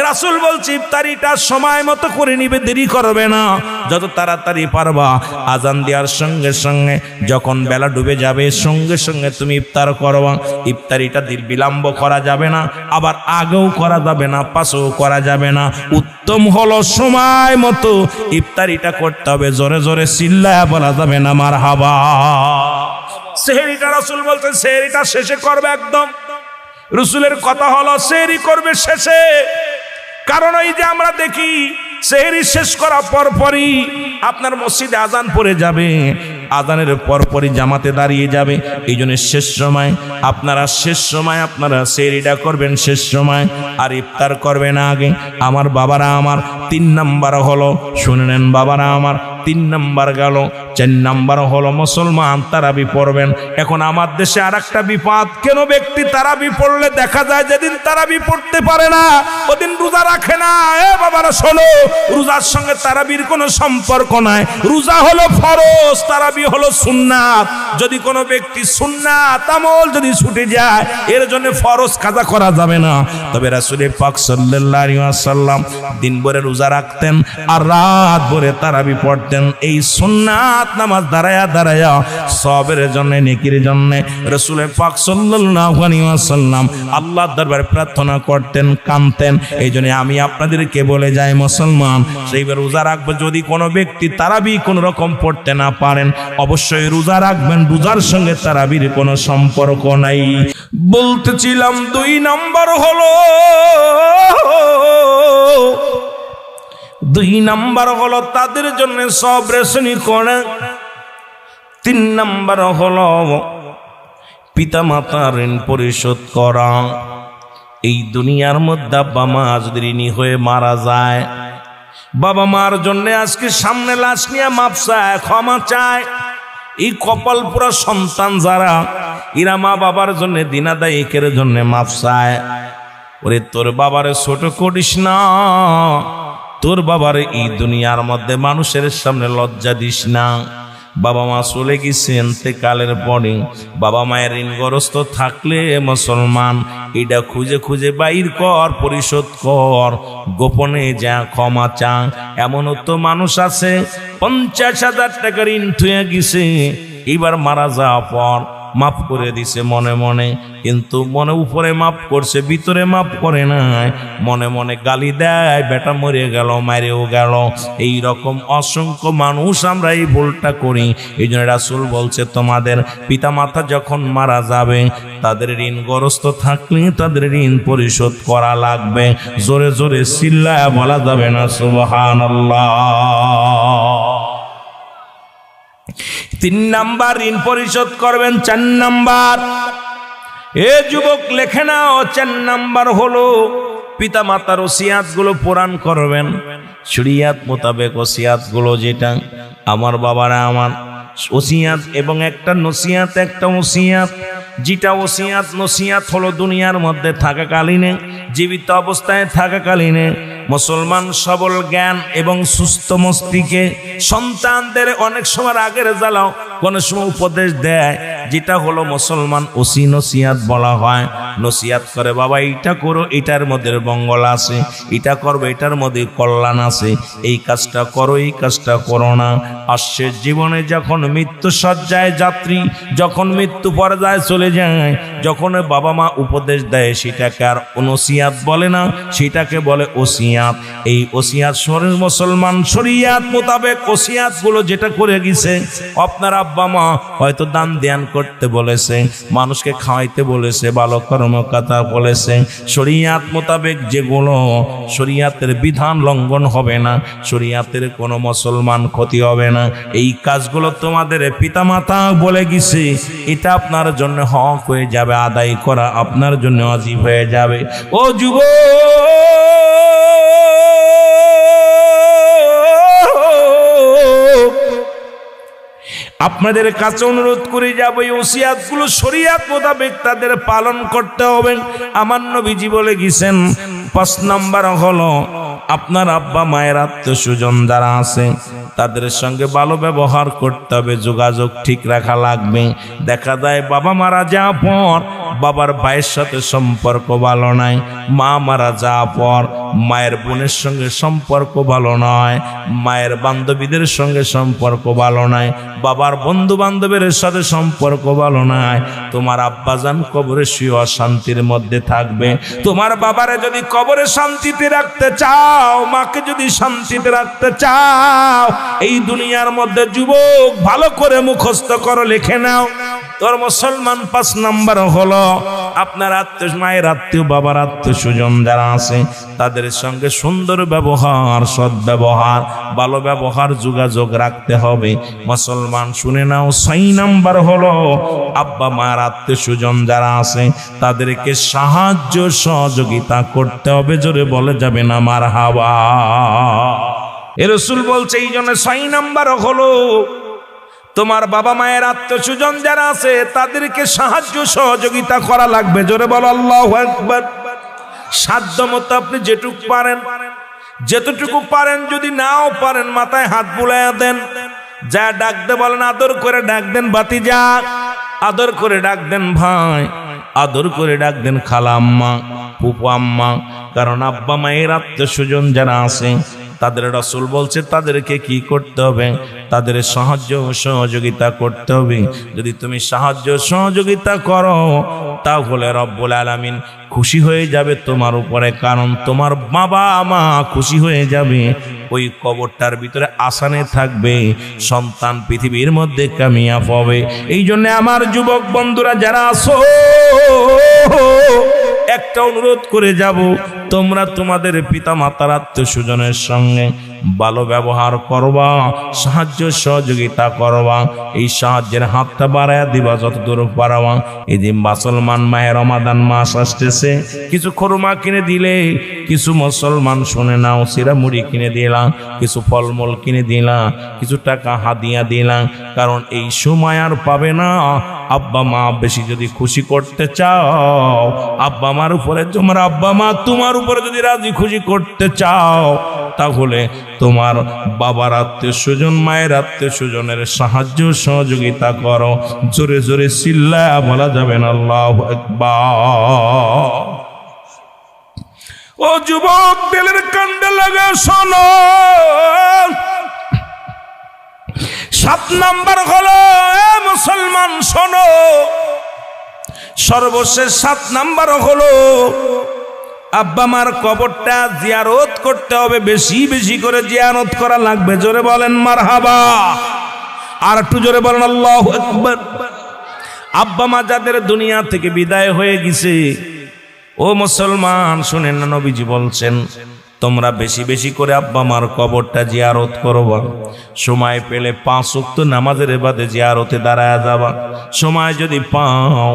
রাসূল বলছে ইফতারিটা সময় মতো করে নিবে, দেরি করবে না, যত তাড়াতাড়ি পারবা। আজান দেওয়ার সঙ্গে সঙ্গে যখন বেলা ডুবে যাবে সঙ্গে সঙ্গে তুমি ইফতার করবা। ইফতারিটা বিলম্ব করা যাবে না, আবার আগেও করা যাবে না, পাশেও করা যাবে না। উত্তম হলো সময় মতো ইফতারিটা করতে হবে। জোরে জোরে চিল্লায়া বলা যাবে না মারহাবা। সেহরিটা রাসূল বলছেন সেহরিটা শেষে করবে একদম। রাসূলের কথা হলো সেহরি করবে শেষে। কারণ এই যে আমরা দেখি সেহরি শেষ করার পরপরই আপনার মসজিদে আজান পড়ে যাবে, আজানের পরপরই জামাতে দাঁড়িয়ে যাবে। এই জন্য শেষ সময় আপনারা সেহরিটা করবেন শেষ সময়, আর ইফতার করবেন আগে। আমার বাবারা আমার 3 নাম্বার হলো, শুনে নেন বাবারা আমার, 3 নাম্বার গেল। 4 নাম্বার হলো মুসলমান তারাবি পড়বেন। এখন আমার দেশে আর একটা বিপদ, কেন ব্যক্তি তারাবি পড়লে দেখা যায় যেদিন তারাবি পড়তে পারে না ওদিন রোজা রাখে না। এ বাবারা শোনো, রোজার সঙ্গে তারাবির কোনো সম্পর্ক নাই। রোজা হলো ফরজ, তারাবি হলো সুন্নাত। যদি কোনো ব্যক্তি সুন্নাত আমল যদি ছুটে যায় এর জন্য ফরজ কাজা করা যাবে না। তবে রাসূল পাক সাল্লাল্লাহু আলাইহি ওয়াসাল্লাম দিন ভরে রোজা রাখতেন আর রাত ভরে তারাবি পড়তেন। এই সুন্নাত নামাজ দাঁড়ায়া দাঁড়ায়া সবের জন্য, নেকির জন্য রাসূল পাক সাল্লাল্লাহু আলাইহি ওয়াসাল্লাম আল্লাহর দরবারে প্রার্থনা করতেন, কাঁদতেন। এই জন্য আমি আপনাদেরকে বলে যাই মুসলমান, সেইবার রোজা রাখবে। যদি কোনো ব্যক্তি তারাবি কোন রকম পড়তে না পারেন অবশ্যই রোজা রাখবেন, রোজার সঙ্গে তারাবির কোনো সম্পর্ক নাই। বলতেছিলাম 2 নাম্বার হলো, 2 নাম্বার হলো তাদের জন্য সব রেশনি করে। 3 নাম্বার হলো পিতা মাতার ঋণ পরিশোধ করা। এই দুনিয়ার মধ্যে বাবা মা যদি ঋণী হয়ে মারা যায়, বাবা মার জন্য আজকে সামনে লাশ নিয়ে মাপ চায়, ক্ষমা চায়। এই কপাল পুরা সন্তান যারা, এরা মা বাবার জন্য দিনাদায়িকের জন্য মাপ চায়। ওরে তোর বাবারে ছোট করিস না, তোর বাবারে এই দুনিয়ার মধ্যে মানুষের সামনে লজ্জা দিস না। বাবা মা চলে গেছে ইন্তেকালের পরে, বাবা মায়ের ঋণগ্রস্ত থাকলে মুসলমান এটা খুঁজে খুঁজে বাইর কর, পরিশোধ কর, গোপনে যা ক্ষমা চা। এমনও তো মানুষ আছে 50,000 টাকা ঋণ থুয়ে গেছে, এবার মারা যাওয়ার পর মাফ করে দিছে মনে মনে, কিন্তু মনে উপরে মাফ করছে, ভিতরে মাফ করে নাই। মনে মনে গালি দেয়, বেটা মরে গেল, মারেও গেল। এই রকম অসংখ্য মানুষ আমরা এই ভুলটা করি। এই জন্য রাসূল বলছে তোমাদের পিতা মাতা যখন মারা যাবে তাদের ঋণগ্রস্ত থাকলে তাদের ঋণ পরিশোধ করা লাগবে। জোরে জোরে চিল্লায়া বলা যাবে না সুবহানাল্লাহ। 3 নাম্বার ঋণ পরিশোধ করবেন। 4 নাম্বার, এ যুবক লেখে নাও, 4 নাম্বার হলো পিতা মাতার ওসিয়াত গুলো পূরণ করবেন। শরীয়ত মোতাবেক ওসিয়াত গুলো, যেটা আমার বাবারা আমার ওসিয়াত এবং একটা নসিয়াত, একটা ওসিয়াত। যেটা ওসিয়াত নসিয়াত হলো দুনিয়ার মধ্যে থাকাকালীনে, জীবিত অবস্থায় থাকাকালীনে মুসলমান সবল জ্ঞান এবং সুস্থ মস্তিষ্কে সন্তানদের অনেক সময় আগের জ্বালাও কোন সময় উপদেশ দেয়, যেটা হলো মুসলমান ওসি নসিয়াত বলা হয়। নসিয়াত করে বাবা এইটা করো, এটার মধ্যে মঙ্গল আছে, এটা করবে এটার মধ্যে কল্যাণ আছে, এই কাজটা করো, এই কাজটা করো না। আসছে জীবনে যখন মৃত্যু সজ্জায় যাত্রী, যখন মৃত্যু পর্যায়ে চলে যায়, যখন বাবা মা উপদেশ দেয় সেটাকে আর নসিয়াত বলে না, সেটাকে বলে ওসিয়াত। এই ওসিয়াত শরীর মুসলমান শরীয়ত মোতাবেক ওসিয়াত গুলো যেটা করে গেছে, আপনার আব্বা মা হয়তো দান ধ্যান করতে বলেছে, মানুষকে খাওয়াইতে বলেছে, ভালো কর্মকর্তা বলেছে, শরীয়ত মোতাবেক যেগুলো শরীয়তের বিধান লঙ্ঘন হবে না, শরীয়তের কোনো মুসলমান ক্ষতি হবে না, এই কাজগুলো তোমাদের পিতামাতা বলে গেছে, এটা আপনার জন্য হক হয়ে যাবে, আদায় করা আপনার জন্য ওয়াজিব হয়ে যাবে। ও যুবক, আপনাদের কাছে অনুরোধ করে যাব, এই ওসিয়াতগুলো শরীয়ত মোতাবেক তাদের পালন করতে হবে। আমার নবীজি বলে গেছেন 5 নাম্বার হলো আপনার আব্বা মায়ের আত্মীয় স্বজন যারা আছে তাদের সঙ্গে ভালো ব্যবহার করতে হবে, যোগাযোগ ঠিক রাখা লাগবে। দেখা যায় বাবা মারা যাওয়ার পর বাবার ভাইয়ের সাথে সম্পর্ক ভালো নাই, মা মারা যাওয়ার পর মায়ের বোনের সঙ্গে সম্পর্ক ভালো নয়, মায়ের বান্ধবীদের সঙ্গে সম্পর্ক ভালো নাই, বাবার বন্ধু বান্ধবের সাথে সম্পর্ক ভালো নাই। তোমার আব্বাজান কবরে শুয়ে শান্তির মধ্যে থাকবে। তোমার বাবারে যদি কবরে শান্তিতে রাখতে চাও, মাকে যদি শান্তিতে রাখতে চাও, এই দুনিয়ার মধ্যে যুবক ভালো করে মুখস্থ করো, লিখে নাও। তোর মুসলমান 5 নাম্বার হলো আপনার আত্মীয়, মায়ের আত্মীয়, বাবার আত্মীয় স্বজন যারা আছে তাদের সঙ্গে সুন্দর ব্যবহার, সৎ ব্যবহার, ভালো ব্যবহার, যোগাযোগ রাখতে হবে। মুসলমান শুনে নাও, 6 নাম্বার হলো আব্বা মায়ের আত্মীয় স্বজন যারা আছে তাদেরকে সাহায্য সহযোগিতা করতে হবে। জোরে বলে যাবে না মারহাবা। এ রাসূল বলছে এই জন্য 6 নাম্বার হলো তোমার বাবা মায়ের আত্মীয় স্বজন যারা আছে তাদেরকে সাহায্য সহযোগিতা করা লাগবে। জোরে বলো আল্লাহু আকবার। সাধ্য মতো আপনি যেটুকু পারেন, যতটুকু পারেন, যদি নাও পারেন মাথায় হাত বুলাইয়া দেন, যা ডাকতে বলেন আদর করে ডাক দেন ভাতিজা, আদর করে ডাক দেন ভাই, আদর করে ডাক দেন খালা আম্মা, ফুপু আম্মা। কারণ আব্বা মায়ের আত্মীয় স্বজন যারা আছে তাদের রাসূল বলছে তাদেরকে কি করতে হবে? তাদের সাহায্য সহযোগিতা করতে হবে। যদি তুমি সাহায্য সহযোগিতা করো তাহলে রব্বুল আলামিন খুশি হয়ে যাবে তোমার উপরে, কারণ তোমার বাবা মা খুশি হয়ে যাবে। ওই কবরটার ভিতরে আসানে থাকবে, সন্তান পৃথিবীর মধ্যে কামিয়াব হবে। এই জন্য আমার যুবক বন্ধুরা যারা আছো, একটা অনুরোধ করে যাব, তোমরা তোমাদের পিতা মাতার আত্মীয় স্বজনের সঙ্গে ভালো ব্যবহার করবা, সাহায্য সহযোগিতা করবা, এই সাহায্যের হাতটা বাড়াইয়া দিবা যতদূর পারবা। এই যে মুসলমান মাহে রমাদান মাস আসতেছে, কিছু খুরমা কিনে দিলে, কিছু মুসলমান শুনে নাও সিরা মুড়ি কিনে দিলাম, কিছু ফলমূল কিনে দিলাম, কিছু টাকা হাদিয়া দিলাম। কারণ এই সময় আর পাবে না। আব্বা মা বেশি যদি খুশি করতে চাও, আব্বা মার উপরে তোমার আব্বা মা তোমার উপরে যদি রাজি খুশি করতে চাও, তাহলে তোমার বাবার আত্মীয় স্বজন, মায়ের আত্মীয় স্বজনের সাহায্য সহযোগিতা করো। জোরে জোরে চিল্লায়া বলা যাবে না আল্লাহু আকবার। ও যুবক, দিলের কান্দে লাগা শোনো, 7 নাম্বার হলো, মুসলমান শোনো, সর্বশেষ 7 নাম্বার হলো আব্বা মার কবরটা জিয়ারত করতে হবে, বেশি বেশি করে জিয়ারত করা লাগবে। জোরে বলেন মারহাবা। আর একটু জোরে বলেন আল্লাহু আকবার। আব্বা মা যাদের দুনিয়া থেকে বিদায় হয়ে গেছে, ও মুসলমান শুনেন না, নবীজি বলছেন তোমরা বেশি বেশি করে আব্বা মার কবরটা জিয়ারত করবা। সময় পেলে 5 ওয়াক্ত নামাজের ইবাদতে জিয়ারতে দাঁড়ায়া যাবা। সময় যদি পাও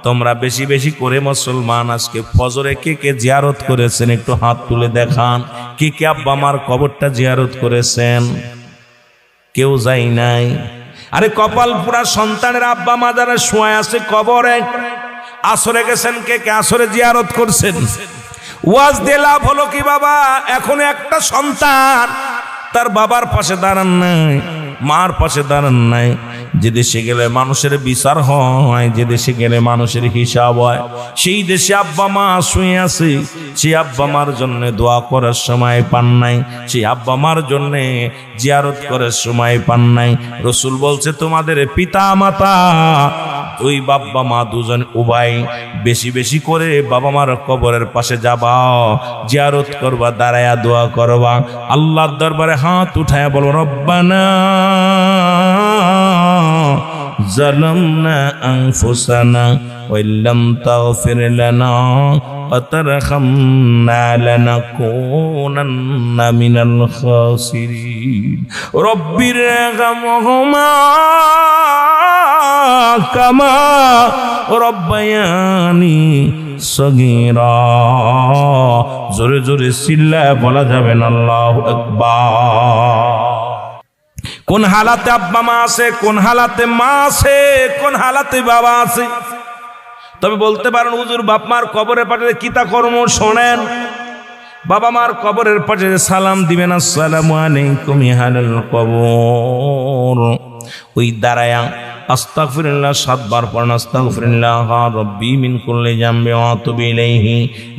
তোমরা বেশি বেশি করে মুসলমান, আজকে ফজরে কে কে জিয়ারত করেছেন একটু হাত তুলে দেখান। কে কে আব্বা মার কবরটা জিয়ারত করেছেন? কেউ যাই নাই। আরে কপাল পুরা সন্তানের আব্বা মা যারা শুয়ে আছে কবরে, আসরে গেছেন, কে কে আসরে জিয়ারত করছেন? ওয়াজ দিয়ে লাভ হলো কি বাবা? এখন একটা সন্তান তার বাবার পাশে দাঁড়ান নাই, মার পাশে দাঁড়ান নাই। যে দেশে গেলে মানুষের বিচার হয়, যে দেশে গেলে মানুষের হিসাব হয়, সেই দেশে আব্বা মা শুয়ে আছে, সেই আব্বা মার জন্য দোয়া করার সময় পান নাই, সেই আব্বা মার জন্য জিয়ারত করার সময় পান নাই। রাসূল বলছে তোমাদের পিতা মাতা, ওই বাবা মা দুজন উভয় বেশি বেশি করে বাবা মার কবরের পাশে যাবা, জিয়ারত করবা, দাঁড়ায়া দোয়া করবা, আল্লাহর দরবারে হাত উঠায়া বলো রব্বানা জালামনা আনফুসানা ওয়া ইল্লাম তাগফির লানা ওয়া তারহামনা লানাকুনান্না মিনাল খাসিরিন। রব্বির রহমহুমা কামা রব্বায়ানি সগীরা। জোরে জোরে চিল্লায় বলা যাবে না আল্লাহু আকবার। কোন হালাতে আব্বা মা আছে, কোন হালাতে মা আছে, কোন হালাতে বাবা আছে। তবে বলতে পারেন হুজুর বাপ মার কবরে পাঠালে কিতা কর্ম শোনেন। বাবা মার কবরের পাশে সালাম দিবেন, আসসালামু আলাইকুম আহলাল কবর। ওই দাঁড়ায়া আস্তাগফিরুল্লাহ 7 বার পড়েন, আস্তাগফিরুল্লাহ রাব্বি মিন কুল্লি জামবি ওয়া আতুবু ইলাইহি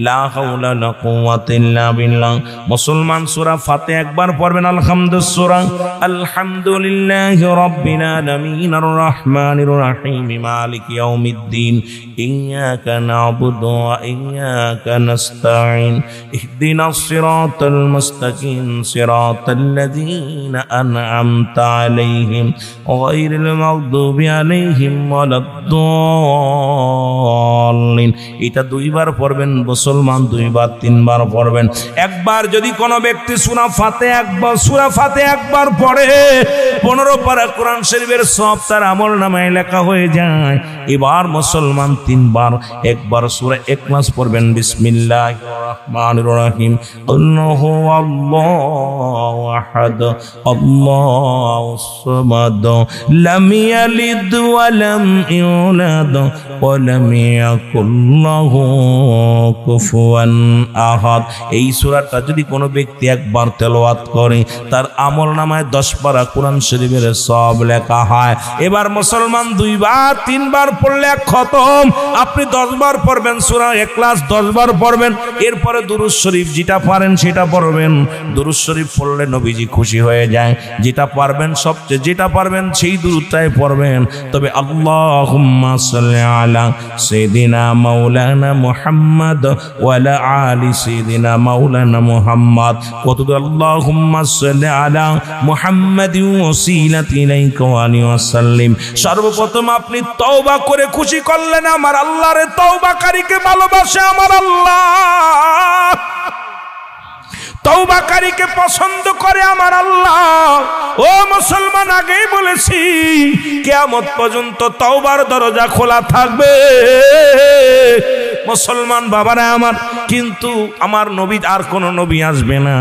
লা হাওলা লা কুওয়াতা ইল্লা বিল্লাহ। মুসলমান সূরা ফাতিহা একবার পড়বেন, আলহামদুলিল্লাহি রাব্বিল আলামিন আর রহমানির রহিম মালিকি ইয়াউমিদ্দিন ইয়্যাকা না'বুদু ওয়া ইয়্যাকা নাস্তাঈন ইহদিনাস সিরাতাল মুস্তাকিম সিরাতাল লাযীনা আন'আমতা আলাইহিম গায়রিল মাগদুবি আলাইহিম ওয়ালাদ-দাল্লিন। এটা 2 বার পড়বেন মুসলমান, 2 বার 3 বার পড়বেন। একবার যদি কোনো ব্যক্তি সূরা ফাতিহা একবার পড়ে 15 পারা কোরআন শরীফের সওয়াব তার আমলনামায় লেখা হয়ে যায়। এবার মুসলমান 3 বার, একবার সূরা ইখলাস পড়বেন, বিসমিল্লাহির রহমানির রহিম আল্লাহু আল্লাহু আহাদ আল্লাহুস সামাদ লাম ইয়ালিদ ওয়া লাম ইউলাদ ওয়া লাম ইয়াকুল লাহু কুফুয়ান আহাদ। এই সূরাটা যদি কোনো ব্যক্তি একবার তেলাওয়াত করে তার আমলনামায় 10 পারা কোরআন শরীফের সওয়াব লেখা হয়। এবার মুসলমান 2 বার 3 বার পড়লে খতম। আপনি 10 বার পড়বেন সূরা ইখলাস, 10 বার পড়বেন। এরপরে দুরূদ শরীফ যেটা পারেন সেটা পড়বেন। দুরূদ শরীফ পড়লে নবীজি খুশি হয়ে যায়। যেটা পারবেন সবচেয়ে যেটা পারবেন সেই দুরূদটাই পড়বেন। তবে আল্লাহুম্মা সাল্লি আলা সাইয়্যিদিনা মাওলানা মুহাম্মদ ওয়া আলা আলি সাইয়্যিদিনা মাওলানা মুহাম্মদ। কত আল্লাহুম্মা সাল্লি আলা মুহাম্মাদিন ওয়াসিলাতি ইলাইকা ওয়া আলিহি ওয়াসাল্লিম। সর্বপ্রথম আপনি তওবা করে খুশি করলেন আমার আল্লাহ রে, তওবাকারীকে ভালোবাসে আমার আল্লাহ, তওবাকারীকে পছন্দ করে আমার আল্লাহ। ও মুসলমান, আগেই বলেছি কিয়ামত পর্যন্ত তওবার দরজা খোলা থাকবে মুসলমান বাবারা আমার। কিন্তু আমার নবী আর কোন নবী আসবে না।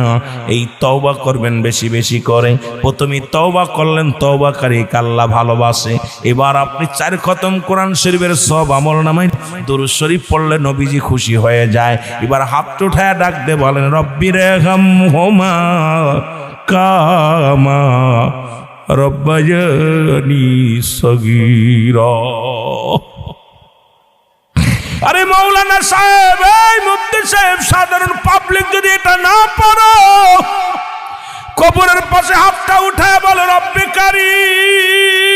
এই তওবা করবেন বেশি বেশি করে। প্রথমে তওবা করলেন, তওবাকারীকে আল্লাহ ভালোবাসে। এবার আপনি 4 খতম কোরআন শরীফের সব আমলনামায় দুরূদ শরীফ পড়লে নবীজি খুশি হয়ে যায়। এবার হাত উঠায় ডাক দিয়ে বলেন, রব্বিরহামহুমা কামা রব্বায়ানি সগীরা। আরে মৌলানা সাহেব, এই মুফতি সাহেব, সাধারণ পাবলিক যদি এটা না পারো, কবরের পাশে হাতটা উঠায় বলো, রব্বে কারীম,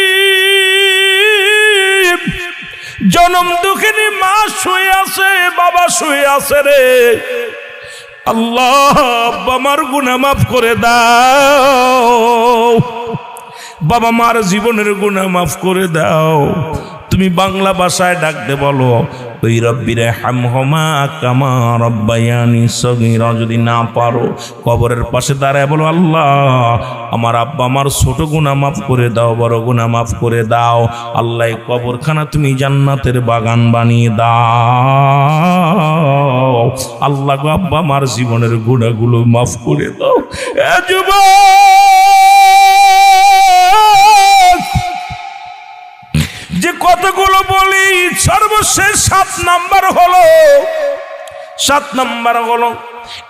জনম দুঃখিনী মা শুয়ে আছে, বাবা শুয়ে আছে রে আল্লাহ, আমার গুনাহ মাফ করে দাও, বাবা মার জীবনের গুনাহ মাফ করে দাও। তুমি বাংলা ভাষায় ডাক দে বলো, ওই রব্বিরহামহুমা কামা রব্বায়ানি সগীরা। যদি না পারো কবরের পাশে দাঁড়ায় বলো, আল্লাহ আমার আব্বা আমার ছোট গুনাহ মাফ করে দাও, বড় গুনাহ মাফ করে দাও। আল্লাহ কবরখানা তুমি জান্নাতের বাগান বানিয়ে দাও। আল্লাহ গো আব্বা আমার জীবনের গুনাহগুলো মাফ করে দাও। এ যুবক, যে কতগুলো বলি, সর্বশেষ 7 নাম্বার হলো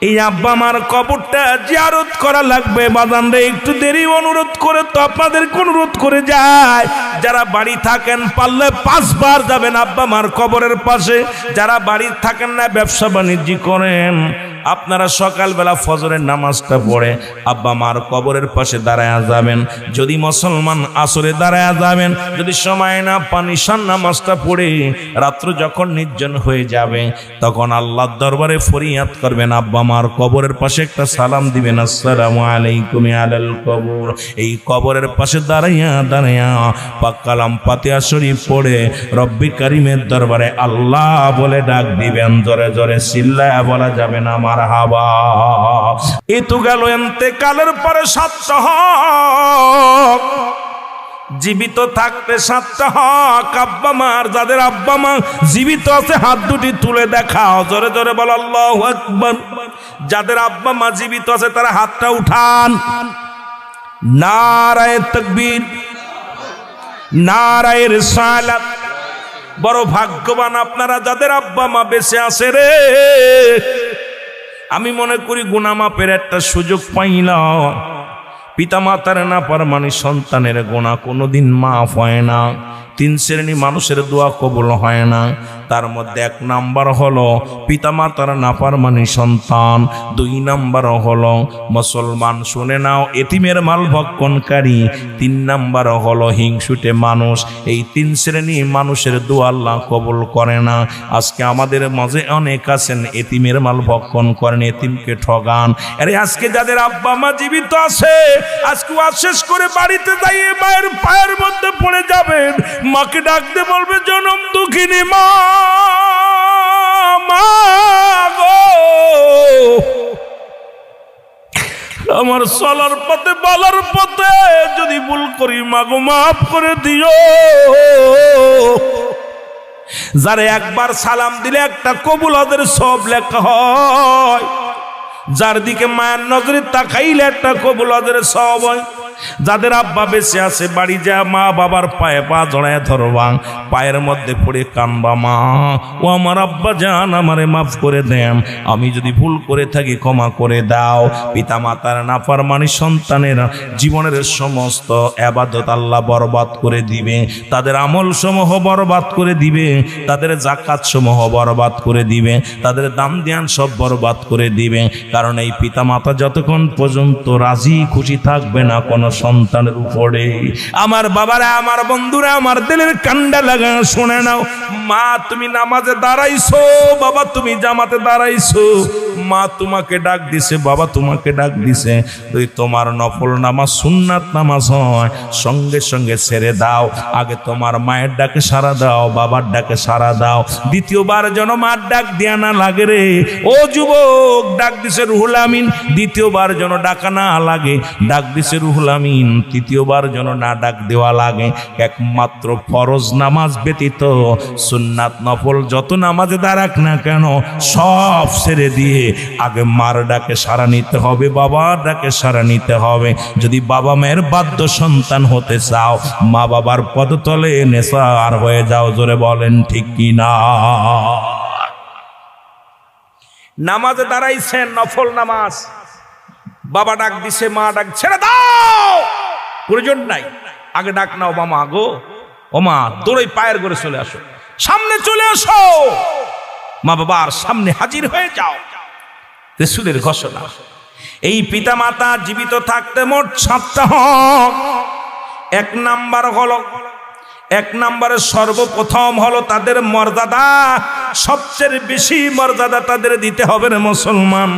এই আব্বা মার কবরটা জিয়ারত করা লাগবে। বাজানরে একটু দেরি অনুরোধ করে তো আপনাদেরকে অনুরোধ করে যায়, যারা বাড়ি থাকেন পারলে 5 বার যাবেন আব্বা মার কবরের পাশে। যারা বাড়ি থাকেন না, ব্যবসা বাণিজ্য করেন, আপনারা সকালবেলা ফজরের নামাজটা পড়ে আব্বা মার কবরের পাশে দাঁড়ায়া যাবেন। যদি মুসলমান আসরে দাঁড়ায়া যাবেন, যদি সময় না পান ঈশান নামাজটা পড়ে রাত্র যখন নির্জন হয়ে যাবে তখন আল্লাহর দরবারে ফরিয়াদ করবেন, আব্বা মার কবরের পাশে একটা সালাম দিবেন, আসসালামু আলাইকুম আলাল কবর। এই কবরের পাশে দাঁড়াইয়া দাঁড়াইয়া পাক কালাম ফাতিহা শরীফ পড়ে রব্বি কারীমের দরবারে আল্লাহ বলে ডাক দিবেন। জোরে জোরে চিল্লায়া বলা যাবে না মারহাবা। এই তো গেল ইন্তেকালের পরে 7টা হক, জীবিত থাকতে 7টা হক আব্বা মার। যাদের আব্বা মা জীবিত আছে হাত দুটি তুলে দেখাও, জোরে জোরে বল আল্লাহু আকবার। যাদের আব্বা মা জীবিত আছে তারা হাতটা উঠান। নারায়ে তাকবীর, নারায়ে রিসালাত। বড় ভাগ্যবান আপনারা যাদের আব্বা মা বেঁচে আছে রে। আমি মনে করি গুনাহ মাপের একটা সুযোগ পাইলাম। পিতামাতার নাফরমানি সন্তানের গুনাহ কোনোদিন মাফ হয় না। 3 শ্রেণী মানুষের দোয়া কবুল হয় না। তার মধ্যে 1 নাম্বার হলো পিতামাতার নাফরমানি সন্তান, 2 নাম্বার হলো মুসলমান, শুনে নাও, এতিমের মাল ভক্ষণকারী, 3 নাম্বার হলো হিংসুটে মানুষ। এই 3 শ্রেণী মানুষের দোয়া আল্লাহ কবুল করে না। আজকে আমাদের মাঝে অনেক আছেন এতিমের মাল ভক্ষণ করেন, এতিমকে ঠগান। আরে আজকে যাদের আব্বা মা জীবিত আছে, আজকে শেষ করে বাড়িতে যাইয়ে মায়ের পায়ের মধ্যে পড়ে যাবেন, মাকে ডাকতে বলবে জনম দুঃখিনী মা, মা গো, আমার চলার পথে বলার পথে যদি ভুল করি মাগো মাফ করে দিও। যারে একবার সালাম দিলে একটা কবুলতের সব লেখা হয়, যার দিকে মায়ের নজরে তাকাইলে একটা কবুলতের সব হয়। যাদের আব্বা বেঁচে আছে বাড়ি যা মা বাবার পায়ে পা জড়ায় ধরবা, পায়ের মধ্যে পড়ে কানবা, মা ও আমার আব্বা জান আমারে মাফ করে দেন, আমি যদি ভুল করে থাকি ক্ষমা করে দাও। পিতা মাতার নাফরমানি সন্তানের জীবনের সমস্ত ইবাদত আল্লাহ বরবাদ করে দিবে, তাদের আমল সমূহ বরবাদ করে দিবে, তাদের যাকাত সমূহ বরবাদ করে দিবে, তাদের দান ধ্যান সব বরবাদ করে দিবে। কারণ এই পিতা মাতা যতক্ষণ পর্যন্ত রাজি খুশি থাকবে না কোন সন্তানের উপরে, আমার বাবারা, আমার বন্ধুরা, আমার দিলের কান্ডা লাগা শুনে নাও, মা তুমি নামাজে দাঁড়াইছো, বাবা তুমি জামাতে দাঁড়াইছো, মা তোমাকে ডাক দিছে, বাবা তোমাকে ডাক দিছে, তুই তোমার নফল নামাজ সুন্নাত নামাজ হয় সঙ্গে সঙ্গে ছেড়ে দাও। আগে তোমার মায়ের ডাকে সাড়া দাও, বাবার ডাকে সাড়া দাও, দ্বিতীয়বার যেন মার ডাক দেয়া না লাগে রে। ও যুবক, ডাক দিছে রুহুল আমিন, দ্বিতীয়বার যেন ডাকা না লাগে, ডাক দিছে রুহুল আমিন, তৃতীয়বার যেন না ডাক দেওয়া লাগে। একমাত্র ফরজ নামাজ ব্যতীত সুন্নাত নফল যত নামাজে দাঁড়াক না কেন সব ছেড়ে দিয়ে আগে মার ডাকে সাড়া নিতে হবে, বাবার ডাকে সাড়া নিতে হবে। যদি বাবা মায়ের বাধ্য সন্তান হতে চাও, মা বাবার পদতলে নেশার হয়ে যাও। জোরে বলেন ঠিক কিনা? নামাজে দাঁড়াইছেন, নফল নামাজ, বাবা ডাক দিছে, মা ডাক, ছেড়ে দাও, প্রয়োজন নাই, আগে ডাক নাও, মামা গো, ও মা, দৌড়ে পায়ের করে চলে আসো, সামনে চলে আসো, মা বাবার সামনে হাজির হয়ে যাও। রাসূলের ঘোষণা। এই পিতা মাতা জীবিত থাকতে মোট 7টা হক। 1 নাম্বার হলো, 1 নম্বরে সর্বপ্রথম হলো তাদের মর্যাদা, সবচেয়ে বেশি মর্যাদা তাদের দিতে হবে রে মুসলমান।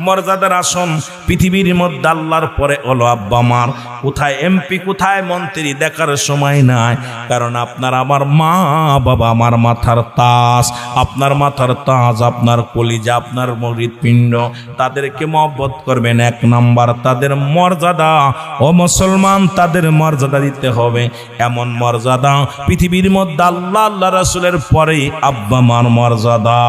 মর্যাদার আসন পৃথিবীর মধ্যে আল্লাহর পরে হলো আব্বা মার। কোথায় এমপি, কোথায় মন্ত্রী দেখার সময় নাই, কারণ আপনার আমার মা বাবা আমার মাথার তাজ, আপনার মাথার তাজ, আপনার কলিজা, আপনার হৃৎপিণ্ড, তাদেরকে মহব্বত করবেন। 1 নাম্বার তাদের মর্যাদা। ও মুসলমান, তাদের মর্যাদা দিতে হবে। এমন মর্যাদা পৃথিবীর মধ্যে আল্লাহ আল্লাহ রাসূলের পরে আব্বা মার মর্যাদা।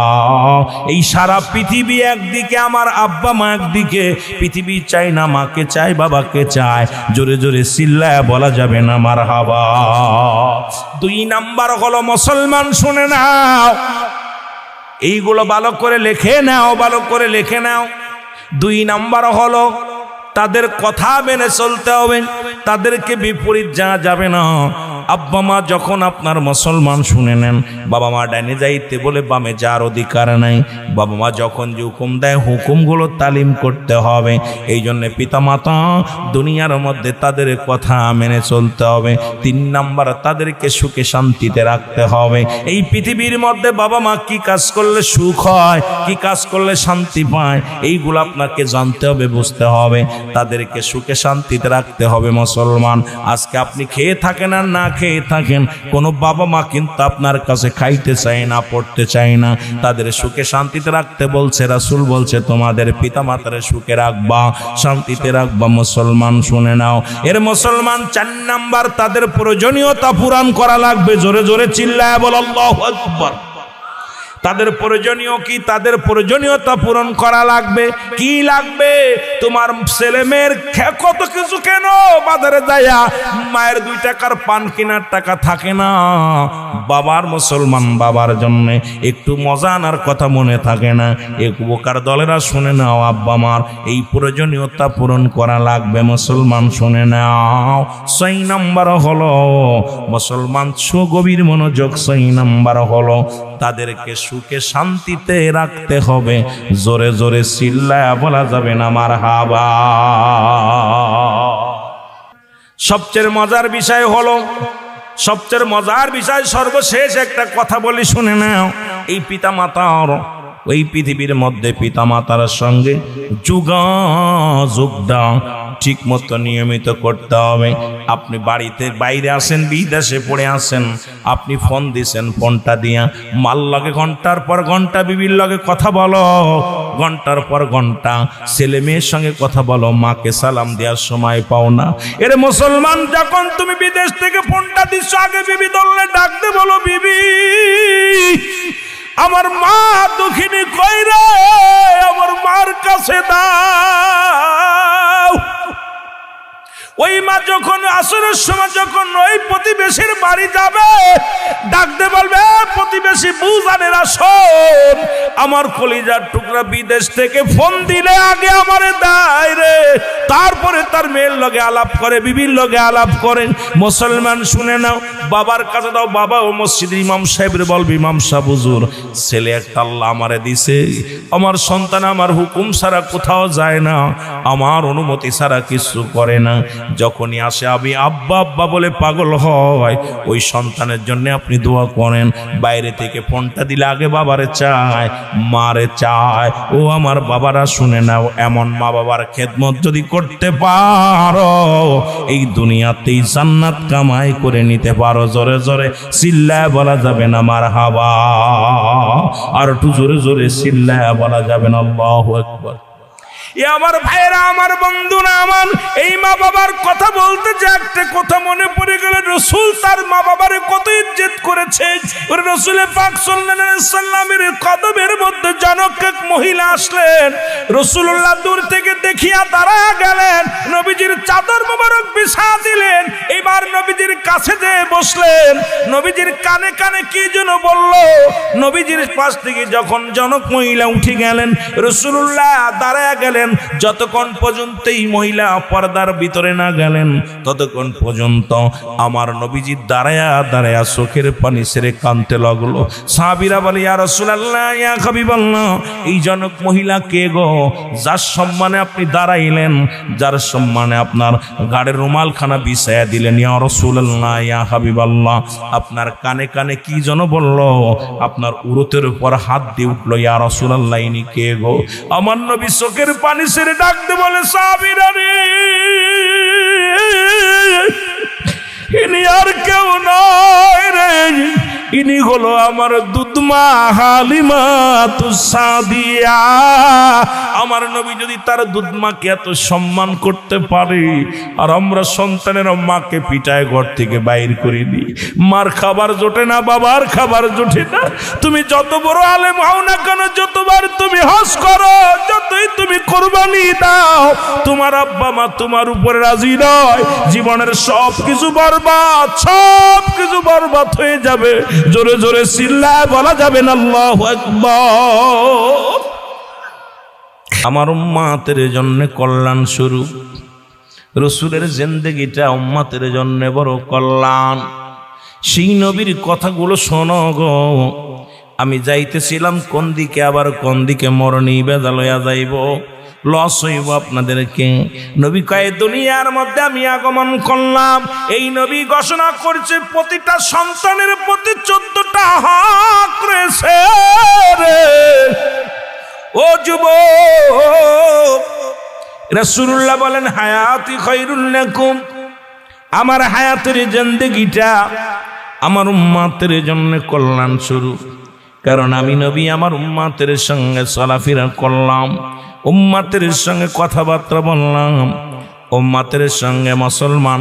এই সারা পৃথিবী একদিকে, আমার আব্বা মা একদিকে, পৃথিবী চাই না মাকে চাই, বাবাকে চায়, জোরে জোরে চিল্লায় বলা যাবে না মারহাবা। 2 নাম্বার হলো মুসলমান, শুনে নাও, এইগুলো ভালো করে লিখে নাও, ভালো করে লিখে নাও। 2 নাম্বার হলো তাদের কথা মেনে চলতে হবে, তাদেরকে বিপরীত যাওয়া যাবে না। আব্বা মা যখন আপনার মুসলমান, শুনে নেন, বাবা মা ডাইনে যাইতে বলে বামে যাওয়ার অধিকার নাই। বাবা মা যখন যে হুকুম দেয় হুকুমগুলো তালিম করতে হবে। এই জন্য পিতা মাতা দুনিয়ার মধ্যে তাদের কথা মেনে চলতে হবে। 3 নাম্বার তাদেরকে সুখে শান্তিতে রাখতে হবে। এই পৃথিবীর মধ্যে বাবা মা কি কাজ করলে সুখ হয়, কি কাজ করলে শান্তি পায়, এইগুলো আপনাকে জানতে হবে, বুঝতে হবে। তাদেরকে সুখে শান্তিতে রাখতে হবে মুসলমান। আজকে আপনি খেয়ে থাকেন আর না খেয়ে থাকেন, কোনো বাবা মা কিন্তু আপনার কাছে খাইতে চায় না, পড়তে চায় না। তাদের সুখে শান্তিতে রাখতে বলছে রাসূল, বলছে তোমাদের পিতা মাতার সুখে রাখবা, শান্তিতে রাখবা। মুসলমান শুনে নাও, এর মুসলমান 4 নাম্বার তাদের প্রয়োজনীয়তা পূরণ করা লাগবে। জোরে জোরে চিল্লায় বল আল্লাহু আকবার। তাদের প্রয়োজনীয় কি, তাদের প্রয়োজনীয়তা পূরণ করা লাগবে। কি লাগবে? তোমার ছেলে মেয়ের কত কিছু, কেন বাজারে যায়া মায়ের 2 টাকার পান কেনার টাকা থাকে না, বাবার মুসলমান বাবার জন্য একটু মজা আনার কথা মনে থাকে না। এক উপকার দলেরা শুনে নাও, আব্বা মার এই প্রয়োজনীয়তা পূরণ করা লাগবে। মুসলমান শুনে নাও। 6 নাম্বার হলো মুসলমান সুগভীর মনোযোগ। 6 নাম্বার হলো তাদেরকে সুখে শান্তিতে রাখতে হবে। জোরে জোরে চিল্লায়া বলা যাবে না মারহাবা। সবচেয়ে মজার বিষয় হলো, সবচেয়ে মজার বিষয় সর্বশেষ একটা কথা বলি, শুনে নাও। এই পিতা মাতার, ওই পৃথিবীর মধ্যে পিতা মাতার সঙ্গে যোগাযোগটা ঠিক মতো নিয়মিত করতে হবে। আপনি বাড়িতে বাইরে আসেন, বিদেশে পড়ে আসেন, আপনি ফোন দিছেন, ফোনটা দিয়া মাল লগে ঘন্টার পর ঘন্টা বিবির লগে কথা বলো, ঘন্টার পর ঘন্টা ছেলে মেয়ের সঙ্গে কথা বলো, মাকে সালাম দেওয়ার সময় পাও না। এর মুসলমান, যখন তুমি বিদেশ থেকে ফোনটা দিচ্ছ, আগে বিবি দললে ডাকতে বলো, বিবি আমার মা দুঃখিনী কই রে, আমার মার কাছে দাও। ওই মা যখন আসরের সময় যখন ওই প্রতিবেশীর বাড়ি যাবে, ডাকতে বলবে, প্রতিবেশী বুঝানেরা শোন, আমার কলিজার টুকরা বিদেশ থেকে ফোন দিলে আগে আমারে দেয় রে, তারপরে তার মেয়ের লগে আলাপ করে, বিবির লগে আলাপ করেন। মুসলমান শুনে নাও, বাবার কাছে দাও। বাবা ও মসজিদের ইমাম সাহেবের বলবি, ইমাম সাহেব হুজুর, ছেলে একটা আল্লাহ আমারে দিছে, আমার সন্তান আমার হুকুম ছাড়া কোথাও যায় না, আমার অনুমতি ছাড়া কিছু করে না। যখনই আসে আমি আব্বা আব্বা বলে পাগল হয়, ওই সন্তানের জন্য আপনি দোয়া করেন। বাইরে থেকে ফোনটা দিলে আগে বাবারে চায়, মারে চায়। ও আমার বাবারা শুনে নাও, এমন মা বাবার খেদমত যদি করতে পারো, এই দুনিয়াতেই জান্নাত কামাই করে নিতে পারো। জোরে জোরে চিল্লায় বলা যাবে না মারহাবা, আর একটু জোরে জোরে চিল্লায় বলা যাবে না আল্লাহু আকবার। এ আমার ভাইরা, আমার বন্ধুরা, আমার এই মা বাবার কথা বলতে যে একটা কথা মনে পড়ে গেল। রসুল তার মা বাবারে কত ইজ্জত করেছে। রসুল পাক সাল্লাল্লাহু আলাইহি সাল্লামের কদমের মধ্যে জনক এক মহিলা আসলেন, রসুল্লাহ দূর থেকে দেখিয়া দাঁড়ায়া গেলেন, নবীজির চাদর মোবারক বিছা দিলেন, এবার নবীজির কাছে যেয়ে বসলেন, নবীজির কানে কানে কি যেন বলল। নবীজির পাশ থেকে যখন জনক মহিলা উঠে গেলেন, রসুল্লাহ দাঁড়ায়া গেলেন। যতক্ষণ পর্যন্ত এই মহিলা পর্দার ভিতরে না গেলেন, ততক্ষণ পর্যন্ত আমার নবীজি দাঁড়ায়া দাঁড়ায়া চোখের পানি ছেড়ে কাঁদতে লাগলো। সাহাবীরা বলে, ইয়া রাসূলুল্লাহ, ইয়া হাবিবাল্লাহ, এই জনক মহিলা কে গো, যার সম্মানে আপনি দাঁড়াইলেন, যার সম্মানে আপনার গাড়ির রুমালখানা বিছায়া দিলেন? ইয়া রাসূলুল্লাহ, ইয়া হাবিবাল্লাহ, আপনার কানে কানে কি যেন বলল, আপনার উরুতের উপর হাত দিয়ে উঠলো। ইয়া রাসূলুল্লাহ, ইনি কে গো? আমার নবী চোখের পানি ছেড়ে ডাকতে বলে, সাহাবীরা রে, ইনি আর কেউ নয় রে, ইনি হলো আমার দুধমা হালিমাতুস সাদিয়া। আমার নবী যদি তার দুধমাকে এত সম্মান করতে পারে, আর আমরা সন্তানের মাকে পিটায় ঘর থেকে বাইর করে দিই, মার খাবার জোটে না, বাবার খাবার জোটে না। তুমি যত বড় আলেম হও না কেন, যতবার তুমি হজ করো, যতই তুমি কোরবানি দাও, তোমার আব্বা মা তোমার উপরে রাজি নয়। জীবনের সব কিছু বরবাদ, সব কিছু বরবাদ হয়ে যাবে। জোরে জোরে চিল্লায় বলা যাবে না আল্লাহু আকবার। আমার উম্মতের জন্য কল্যাণ শুরু। রসুলের জিন্দেগিটা উম্মতের জন্য বড় কল্যাণ। সেই নবীর কথাগুলো শোনো গো। আমি যাইতেছিলাম কোন দিকে, আবার কোন দিকে মরণী বেদা লইয়া যাইব, লস হইব আপনাদেরকে। নবী কয়, দুনিয়ার মধ্যে আমি আগমন করলাম, এই নবী ঘোষণা করছে প্রতিটা সন্তানের প্রতি 14টা হক রয়েছে রে। ও যুবক, রাসূলুল্লাহ বলেন, হায়াতি খায়রুল লাকুম, আমার হায়াতের জিন্দেগিটা আমার উম্মতের জন্য কল্যাণ শুরু। কারণ আমি নবী আমার উম্মতের সঙ্গে চলাফেরা করলাম, উম্মতের সঙ্গে কথাবার্তা বললাম, উম্মতের সঙ্গে মুসলমান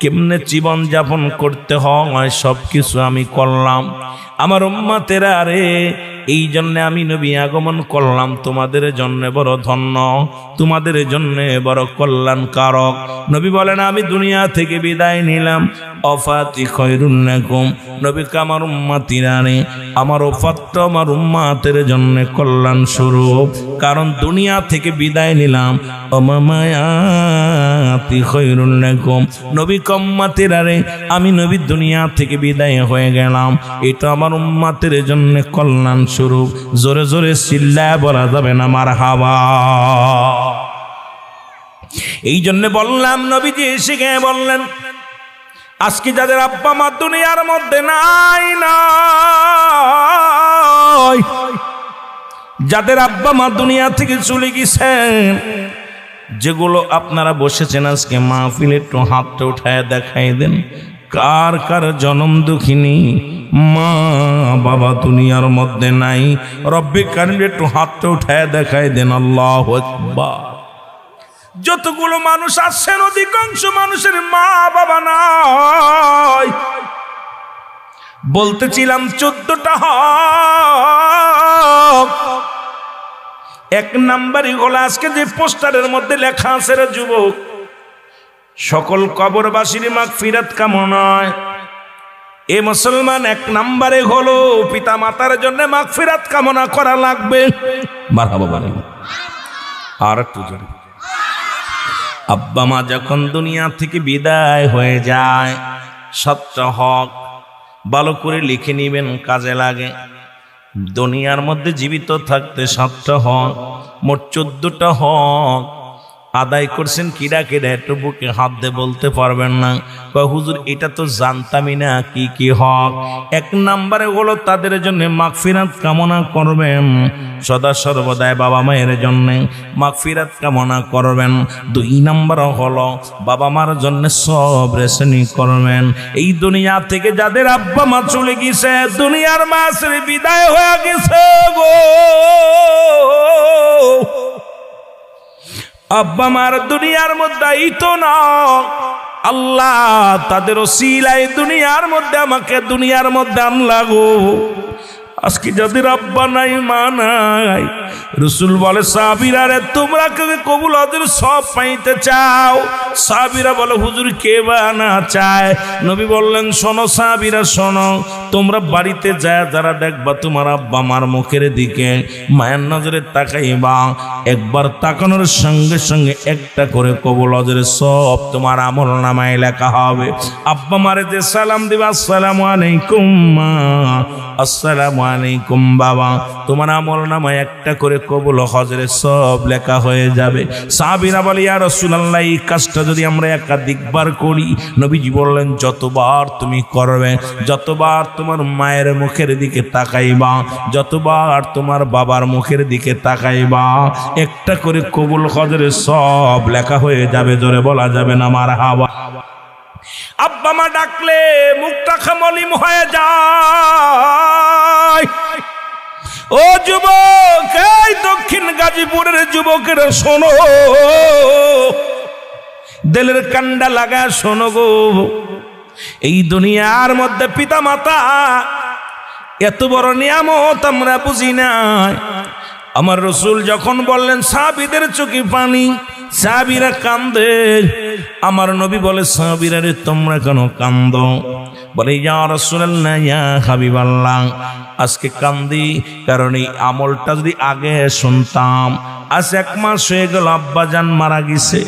কেমনে জীবন যাপন করতে হয় সব কিছু আমি করলাম। আমার উম্মতেরা রে, এই জন্য আমি নবী আগমন করলাম তোমাদের জন্য বড় ধন্য, তোমাদের জন্য বড় কল্যাণকারক। নবী বলেন আমি দুনিয়া থেকে বিদায় নিলাম, অফাতি খয়রুন লাকুম, নবী আমার উম্মতিরা রে, আমার ওফাতটা আমার উম্মতের জন্য কল্যাণ স্বরূপ, কারণ দুনিয়া থেকে বিদায় নিলাম, অমামায়াতি খয়রুন লাকুম, নবী উম্মতিরা রে, আমি নবী দুনিয়া থেকে বিদায় হয়ে গেলাম, এটা আমার উম্মতের জন্য কল্যাণ স্বরূপ। জোরে জোরে চিল্লায় বলা যাবে না মারহাবা। এই জন্য বললাম, নবীজি এসে গিয়ে বললেন, আজকে যাদের আব্বা মা দুনিয়ার মধ্যে নাই, যাদের আব্বা মা দুনিয়া থেকে চলে গেছেন, যেগুলো আপনারা বসেছেন আজকে মাহফিলে, একটু হাতটা উঠায় দেখাই দেন, কার কার জনম দুঃখিনী মা বাবা দুনিয়ার মধ্যে নাই? রব্বে কারিম একটু হাতটা উঠায় দেখাই দেন। আল্লাহু আকবার। যতগুলো মানুষ আসছেন, অধিকাংশ মানুষের মা বাবা নাই। বলতেছিলাম 14টা হক। 1 নাম্বারই হলো আজকে যে পোস্টারের মধ্যে লেখা আছে, রে যুবক, সকল কবরবাসীর মাগফিরাত কামনায়। এ মুসলমান, 1 নাম্বারে হলো পিতা মাতার জন্য মাগফিরাত কামনা করা লাগবে। মারহাবা বলেন। আর একটু জোরে। আব্বা মা যখন দুনিয়া থেকে বিদায় হয়ে যায়, 7টা হক ভালো করে লিখে নিবেন, কাজে লাগে। দুনিয়ার মধ্যে জীবিত থাকতে 7টা হক, মোট 14টা হক আদায় করছেন। কিরা কিরা একটু বুকে হাত দিয়ে বলতে পারবেন না? হুজুর এটা তো জানতামই না। কি কি হক? 1 নম্বরে হলো তাদের জন্য মাগফিরাত কামনা করবেন, সদা সর্বদাই বাবা মায়ের জন্য মাগফিরাত কামনা করবেন। 2 নম্বর হলো বাবা মার জন্য সবর শ্রেণী করবেন। এই দুনিয়া থেকে যাদের আব্বা মা চলে গেছে, দুনিয়ার মাসের বিদায় হয়ে গেছে গো, আব্বা মার দুনিয়ার মধ্যে তো না, আল্লাহ তাদের ওসিলায় দুনিয়ার মধ্যে আমাকে দুনিয়ার মধ্যে আনলা গো। আজকে যাদের আব্বা নাই মা নাই, রাসূল বলে সাহাবীরা রে, তোমরা কে কবুল হজের সব পাইতে চাও? সাহাবীরা বলে হুজুর কে বা না চায়? নবী বললেন শোনো সাহাবীরা শোনো, তোমরা বাড়িতে যায় যারা দেখবা তোমার আব্বা মার মুখের দিকে মায়ের নজরে তাকাইবা, একবার তাকানোর সঙ্গে সঙ্গে একটা করে কবুল হজের সব তোমার আমল নামায় লেখা হবে। আব্বা মারে যে সালাম দিবা, আসসালামু আলাইকুম মা, আসসালামু আলাইকুম বাবা, তোমার আমল নামায় একটা করে কবুল হজের সব লেখা হয়ে যাবে। সাহাবীরা বলে ইয়া রাসূলুল্লাহ, এই কাজটা যদি আমরা একাধিকবার করি? নবীজি বললেন যতবার তুমি করবে, যতবার তোমার মায়ের মুখের দিকে তাকাইবা, যতবার তোমার বাবার মুখের দিকে তাকাইবা, একটা করে কবুল হজের সব লেখা হয়ে যাবে। জোরে বলা যাবে না মারহাবা। আব্বা মা ডাকলে মুখটা খামলিম হয়ে যায়। ও যুবক, এই দক্ষিণ গাজীপুরের যুবকেরা শোনো, দিলের কান্ডা লাগা শোনো গো। এই দুনিয়ার মধ্যে পিতা মাতা এত বড় নিয়ামত আমরা বুঝি না। আমার রাসূল যখন বললেন সাহাবীদের চোখে পানি, সাহাবীরা কান্দে। আমার নবী বলে সাহাবীরা রে তোমরা কেন কান্দো? বলে ইয়া রাসূলুল্লাহ, ইয়া হাবিবাল্লাহ, আজকে কান্দি কারণ এই আমলটা যদি আগে শুনতাম। আজ 1 মাস হয়ে গেল আব্বাজান মারা গেছে,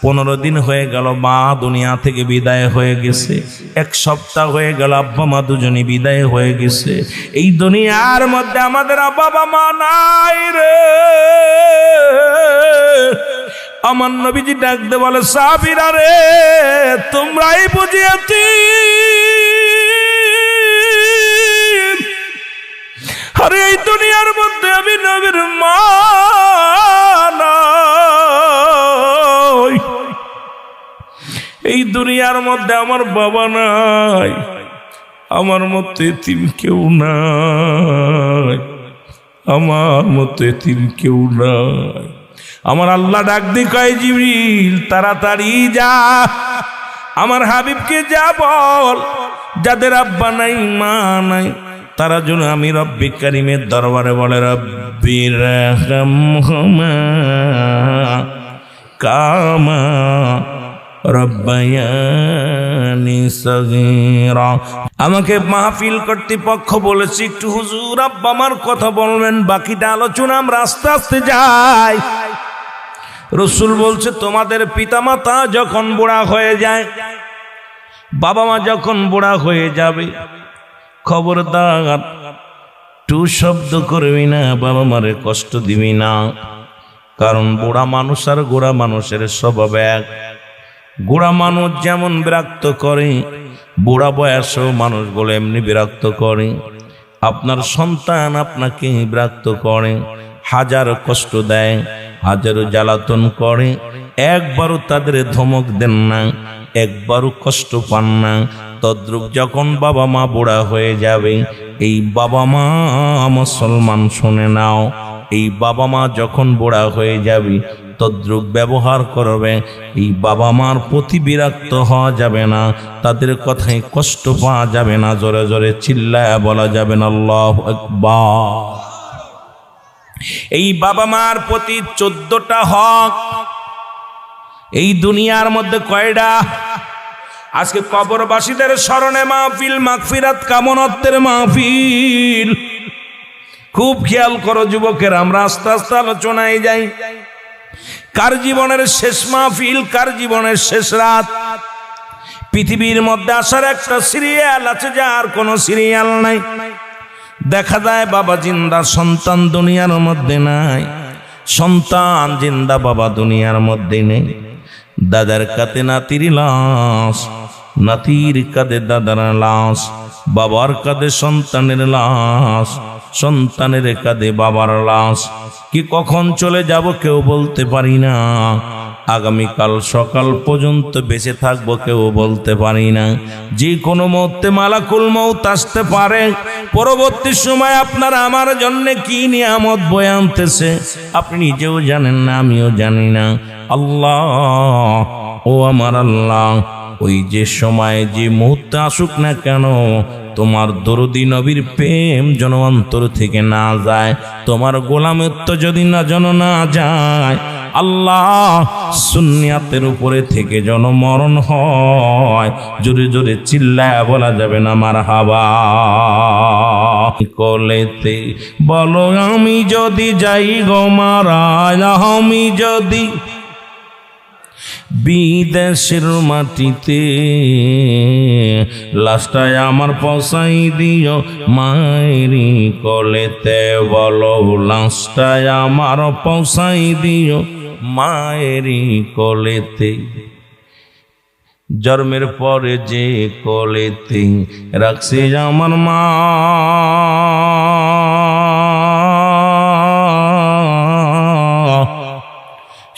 15 দিন হয়ে গেল মা দুনিয়া থেকে বিদায় হয়ে গেছে, 1 সপ্তাহ হয়ে গেল আব্বা মা দুজনই বিদায় হয়ে গেছে। এই দুনিয়ার মধ্যে আমাদের বাবা মা নাই রে। আমার নবীজি ডাকতে বলে সাহাবীরা রে, তোমরাই বুঝিয়াছি, আরে এই দুনিয়ার মধ্যে আমি নবীর মা নাই, এই দুনিয়ার মধ্যে আমার বাবা নাই, আমার মতো এতিম কেউ নাই, আমার মতো এতিম কেউ নাই। আমার আল্লাহ ডাক দি কয় জিবরিল তাড়াতাড়ি যা, আমার হাবিবকে যা বল, যাদের আব্বা নাই মা নাই তারা যেন আমি রব্বি কারিমের দরবারে বলে রব্বির রাহমহুমা কামা রব্বায়ানি সগীরা। আমাকে মাহফিল কর্তৃপক্ষ বলেছে একটু হুজুর আব্বা আমার কথা বলবেন, বাকিটা আলোচনা আমরা আস্তে আস্তে যাই। রসুল বলছে তোমাদের পিতামাতা যখন বুড়া হয়ে যায়, বাবা মা যখন বুড়া হয়ে যাবে, খবরদার টু শব্দ করবি না, বাবা মারে কষ্ট দিবি না। কারণ বুড়া মানুষ আর গোড়া মানুষের স্বভাব এক। গোড়া মানুষ যেমন বিরক্ত করে, বুড়া বয়সেও মানুষগুলো এমনি বিরক্ত করে। আপনার সন্তান আপনাকে বিরক্ত করে, হাজার কষ্ট দেয়, হাজারো জ্বালাতন করে, একবারও তাদের ধমক দেন না, একবারও কষ্ট পান না। তদ্রূপ যখন বাবা মা বুড়া হয়ে যাবে, এই বাবা মা মুসলমান শুনে নাও, এই বাবা মা যখন বুড়া হয়ে যাবে তদ্রূপ ব্যবহার করবে। এই বাবা মার প্রতি বিরক্ত হওয়া যাবে না, তাদের কথায় কষ্ট পাওয়া যাবে না, জোরে জোরে চিল্লায়া বলা যাবে না আল্লাহু আকবার। এই বাবা মার প্রতি 14টা হক এই দুনিয়ার মধ্যে কয়টা? আজকে কবরবাসীদের স্মরণে মাহফিল, মাগফিরাত কামনাতের মাহফিল। খুব খেয়াল করো যুবকের, আমরা আস্তে আস্তে আলোচনায় যাই। কার জীবনের শেষ মাহফিল, কার জীবনের শেষ রাত? পৃথিবীর মধ্যে আসার একটা সিরিয়াল আছে, যার কোনো সিরিয়াল নাই। দেখা যায় বাবা জিন্দা, সন্তান দুনিয়ার মধ্যে নাই, সন্তান জিন্দা, বাবা দুনিয়ার মধ্যে নেই। দাদার কাঁধে নাতির লাশ, নাতির কাঁধে দাদার লাশ, বাবার কাঁধে সন্তানের লাশ, সন্তানের কাঁধে বাবার লাশ। কি কখন চলে যাব কেউ বলতে পারি না, আগামীকাল সকাল পর্যন্ত বেঁচে থাকবো কেউ বলতে পারি না। যে কোনো মুহূর্তে মালাকুল মউত আসতে পারে। পরবর্তী সময় আপনার আমার জন্য কি নিয়ামত বয়ে আনতেছে আপনি নিজেও জানেন না, আমিও জানি না। আল্লাহ, ও আমার আল্লাহ, ওই যে সময় যে মুহূর্তে আসুক না কেন, তোমার দরদি নবীর প্রেম যেন অন্তর থেকে না যায়, তোমার গোলামত্ব যদি না যেন না যায়। আল্লাহ, সুন্নিয়াতের উপরে থেকে যেন মরণ হয়। জোরে জোরে চিল্লায় বলা যাবে না মারহাবা। কলেতে বলো আমি যদি যাই গো মারা, আমি যদি বিদেশের মাটিতে, লাশটায় আমার পৌঁছাই দিও মায়েরি কোলেতে। বলো লাশটায় আমার পৌঁছাই দিও মায়েরি কোলেতে। জন্মের পরে যে কোলেতে রাখছে আমার মা,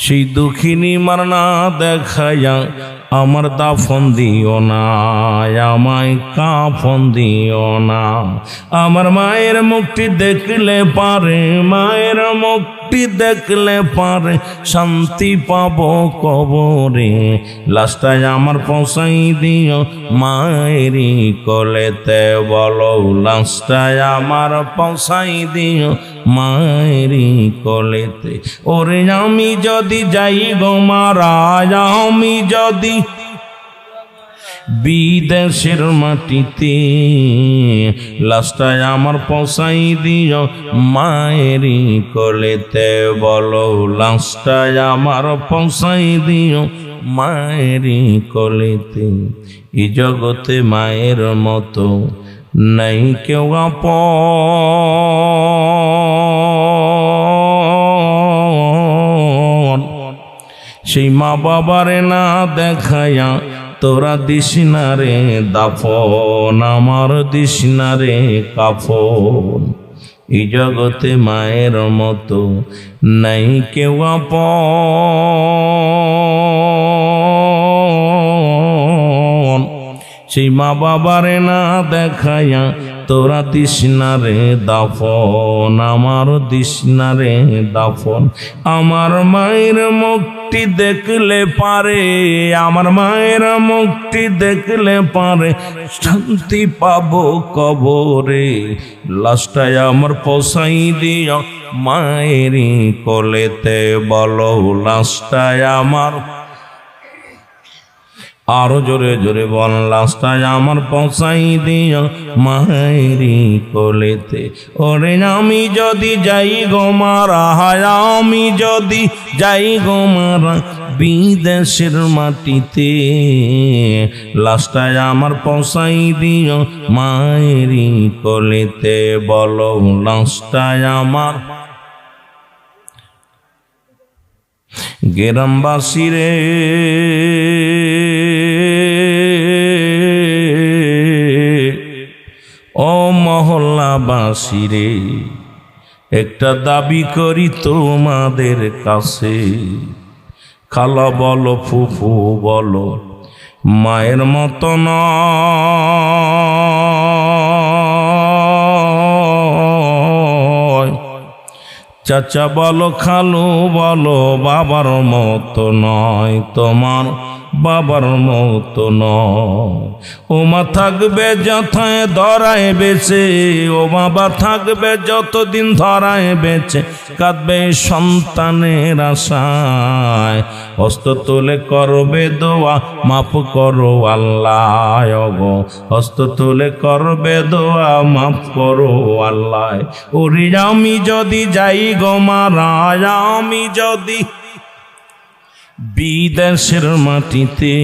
সেই দুঃখিনী মার না দেখাইয়া আমার দাফন দিও না, আমায় কাফন দিও না। আমার মায়ের মুখটি দেখলে পারে, মায়ের মুখটি দেখলে পারে শান্তি পাবো কবরে। লাশটায় আমার পৌঁছাই দিও মায়েরই কোলেতে। বলো লাশটায় আমার পৌঁছাই দিও মায়েরই কোলেতে। ওরে আমি যদি যাই গো মারা, আমি যদি বিদেশের মাটিতে, লাশটায় আমার পৌঁছাই দিও মায়েরই কোলেতে। বলো লাশটায় আমার পৌঁছাই দিও মায়েরই কোলেতে। এই জগতে মায়ের মতো নাই কেউ আপন। সেই মা বাবারে না দেখায়া তোরা দিস না রে দাফন, আমার দিস না রে কাফন। এই জগতে মায়ের মতো নাই কেউ আপন। সেই মা বাবারে না দেখায়া তোরা দিস না রে দাফন, আমার দিস না রে দাফন। আমার মায়ের মুখটি দেখলে পারে, আমার মায়ের মুখটি দেখলে পারে শান্তি পাবো কবরে। লাশটায় আমার পৌঁছাই দিও মায়েরই কোলেতে, বলো লাশটায় আমার, আরো জোরে জোরে বল, লাশটায় আমার পৌঁছাই দিও মায়েরই কোলেতে। ওরে আমি যদি যাই গো মারা, আমি যদি যাই গো মারা বিদেশের মাটিতে, লাশটায় আমার পৌঁছাই দিও মায়েরই কোলেতে, বলো লাশটায় আমার। গ্রামবাসী রে ও মহল্লাবাসী রে, একটা দাবি করি তোমাদের কাছে। খালা বলো ফুফু বলো মায়ের মতো নয়, চাচা বলো খালু বলো বাবার মতো নয়, তোমার বাবার মতো নয়। ও মা থাকবে যথায় ধরায় বেঁচে, ও বাবা থাকবে যতদিন ধরায় বেঁচে, কাঁদবে সন্তানের আশায়। হস্ত তুলে করবে দোয়া মাফ করো আল্লাহ গো, হস্ত তুলে করবে দোয়া মাফ করো আল্লাহ। ওরে আমি যদি যাই গো মারা, আমি যদি বিদেশের মাটিতে,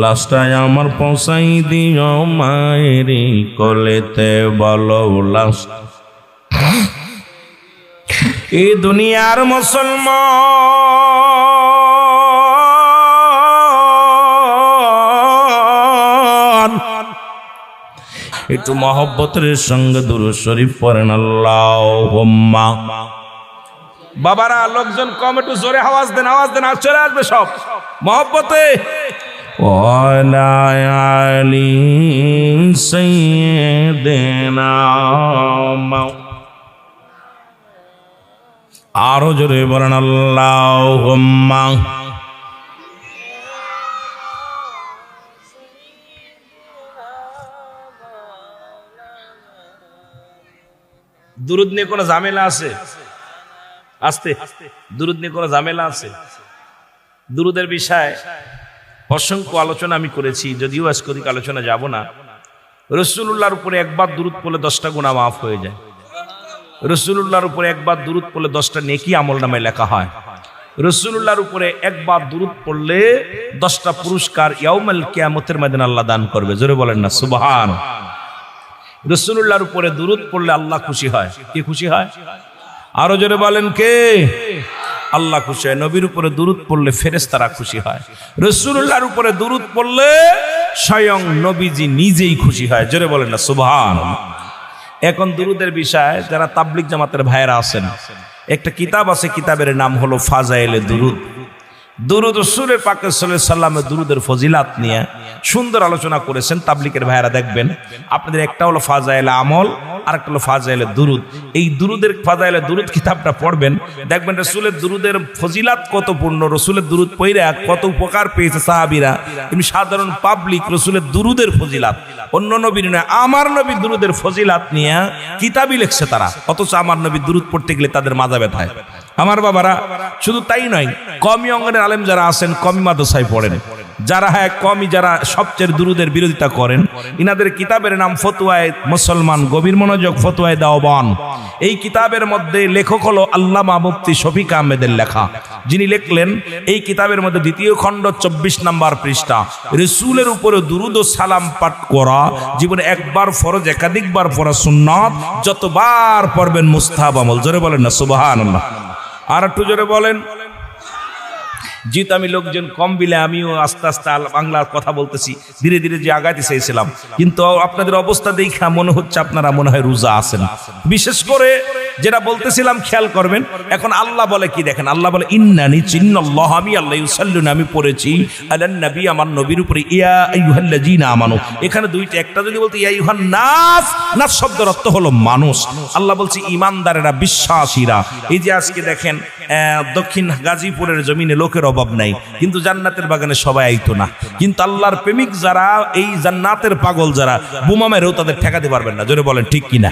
লাশটায় আমার পৌঁছাই দিও মায়েরই কোলেতে, বলো লাশ। এই দুনিয়ার মুসলমান একটু মহব্বতের সঙ্গে দুরূদ শরীফ পড়েন আল্লাহুম্মা। বাবারা লোকজন কম, একটু জোরে আওয়াজ দেন, আওয়াজ দেন, আর চলে আসবে সব মহব্বতে। ওয়ালা আলি সাইয়্যিদিনা, আরো জোরে বলেন আল্লাহুম্মা। দুরূদ নিয়ে কোনো ঝামেলা আছে? আস্তে, দুরূদ নিয়ে কোনো ঝামেলা আছে? দুরূদের বিষয়ে অসংখ্য আলোচনা আমি করেছি, যদিও আজকে আলোচনা যাব না। রাসূলুল্লাহর উপরে একবার দুরূদ পড়লে 10টা গুনাহ মাফ হয়ে যায়। রাসূলুল্লাহর উপরে একবার দুরূদ পড়লে 10টা নেকি আমলনামায় লেখা হয়। রাসূলুল্লাহর উপরে একবার দুরূদ পড়লে 10টা পুরস্কার ইয়াউমুল কিয়ামতের ময়দানে আল্লাহ দান করবে। জোরে বলেন না সুবহান। রাসূলুল্লাহর উপরে দুরূদ পড়লে আল্লাহ খুশি হয়। কি খুশি হয়? আরো জোরে বলেন কে? আল্লাহ খুশি হয়। নবীর উপরে দুরূদ পড়লে ফেরেশতারা খুশি হয়। রাসূলুল্লাহর উপরে দুরূদ পড়লে স্বয়ং নবীজি নিজেই খুশি হয়। জোরে বলেন না সুবহানাল্লাহ। এখন দুরূদের বিষয় যারা তাবলিগ জামাতের ভাইয়েরা আছেন, একটা কিতাব আছে, কিতাবের নাম হলো ফাজাইলে দুরূদ। দুরূদ রাসূলের পাক সাল্লাল্লাহু আলাইহি ওয়াসাল্লামের দুরূদের ফজিলাত নিয়ে সুন্দর আলোচনা করেছেন তাবলিগের ভাইয়েরা। দেখবেন আপনাদের একটা হলো ফাজাইলে আমল, আর একটা হলো ফাজাইলে দুরূদ। এই দুরূদের ফাজাইলে দুরূদ কিতাবটা পড়বেন, দেখবেন রাসূলের দুরূদের ফজিলাত কত পূর্ণ, রাসূলের দুরূদ পড়ে কত উপকার পেয়েছে সাহাবীরা। এমনি সাধারণ পাবলিক রাসূলের দুরূদের ফজিলাত, অন্য নবীর নয়, আমার নবী দুরূদের ফজিলাত নিয়ে কিতাবই লিখছে তারা। অথচ আমার নবী দুরূদ পড়তে গেলে তাদের মাজা ব্যথায়। আমার বাবারা, শুধু তাই নয়, কমি অঙ্গনের আলেম যারা আছেন কমি মাদ্রাসায় পড়েন, যারা কমি যারা সবচেয়ে দুরূদের বিরোধিতা করেন, ইনাদের কিতাবের নাম ফতোয়ায়ে মুসলমান, গভীর মনোযোগ, ফতোয়ায়ে দেওবান। এই কিতাবের মধ্যে লেখক হলো আল্লামা মুফতি শফিক আহমেদের লেখা, যিনি লিখলেন এই কিতাবের মধ্যে 2য় খণ্ড 24 নম্বর পৃষ্ঠা, রাসূলের উপরে দুরূদ ও সালাম পাঠ করা জীবনে একবার ফরজ, একাধিকবার পড়া সুন্নাত, যতবার পড়বেন মুস্তাহাব আমল। জোরে বলেন না সুবহানাল্লাহ। আর একটু জোরে বলেন। জিত আমি লোকজন কম বিলে আমিও আস্তে আস্তে বাংলার কথা বলতেছি, ধীরে ধীরে যে আগাইতে চাইছিলাম, কিন্তু আপনাদের অবস্থা দেখা মনে হচ্ছে আপনারা মনে হয় রোজা আছেন। বিশেষ করে যেটা বলতেছিলাম খেয়াল করবেন। এখন আল্লাহ বলে কি দেখেন, আল্লাহ বলে ইন্নানি চিন্নাল্লাহ, আমি আল্লাহ ইউসাল্লুনা, আমি পড়েছি আলান নবী, আমার নবীর উপরে, ইয়া আইয়ুহাল্লাযীনা আমানু। এখানে দুইটা, একটা যদি বলতে ইয়া আইয়ুহান নাস, নাস শব্দের অর্থ হলো মানুষ। আল্লাহ বলছে ইমানদারেরা, বিশ্বাসীরা। এই যে আজকে দেখেন দক্ষিণ গাজীপুরের জমিনে লোকের অভাব নাই, কিন্তু জান্নাতের বাগানে সবাই আইতো না। কিন্তু আল্লাহর প্রেমিক যারা, এই জান্নাতের পাগল যারা, বোমা মেরেও তাদের ঠেকাতে পারবেন না। জোরে বলেন ঠিক কিনা?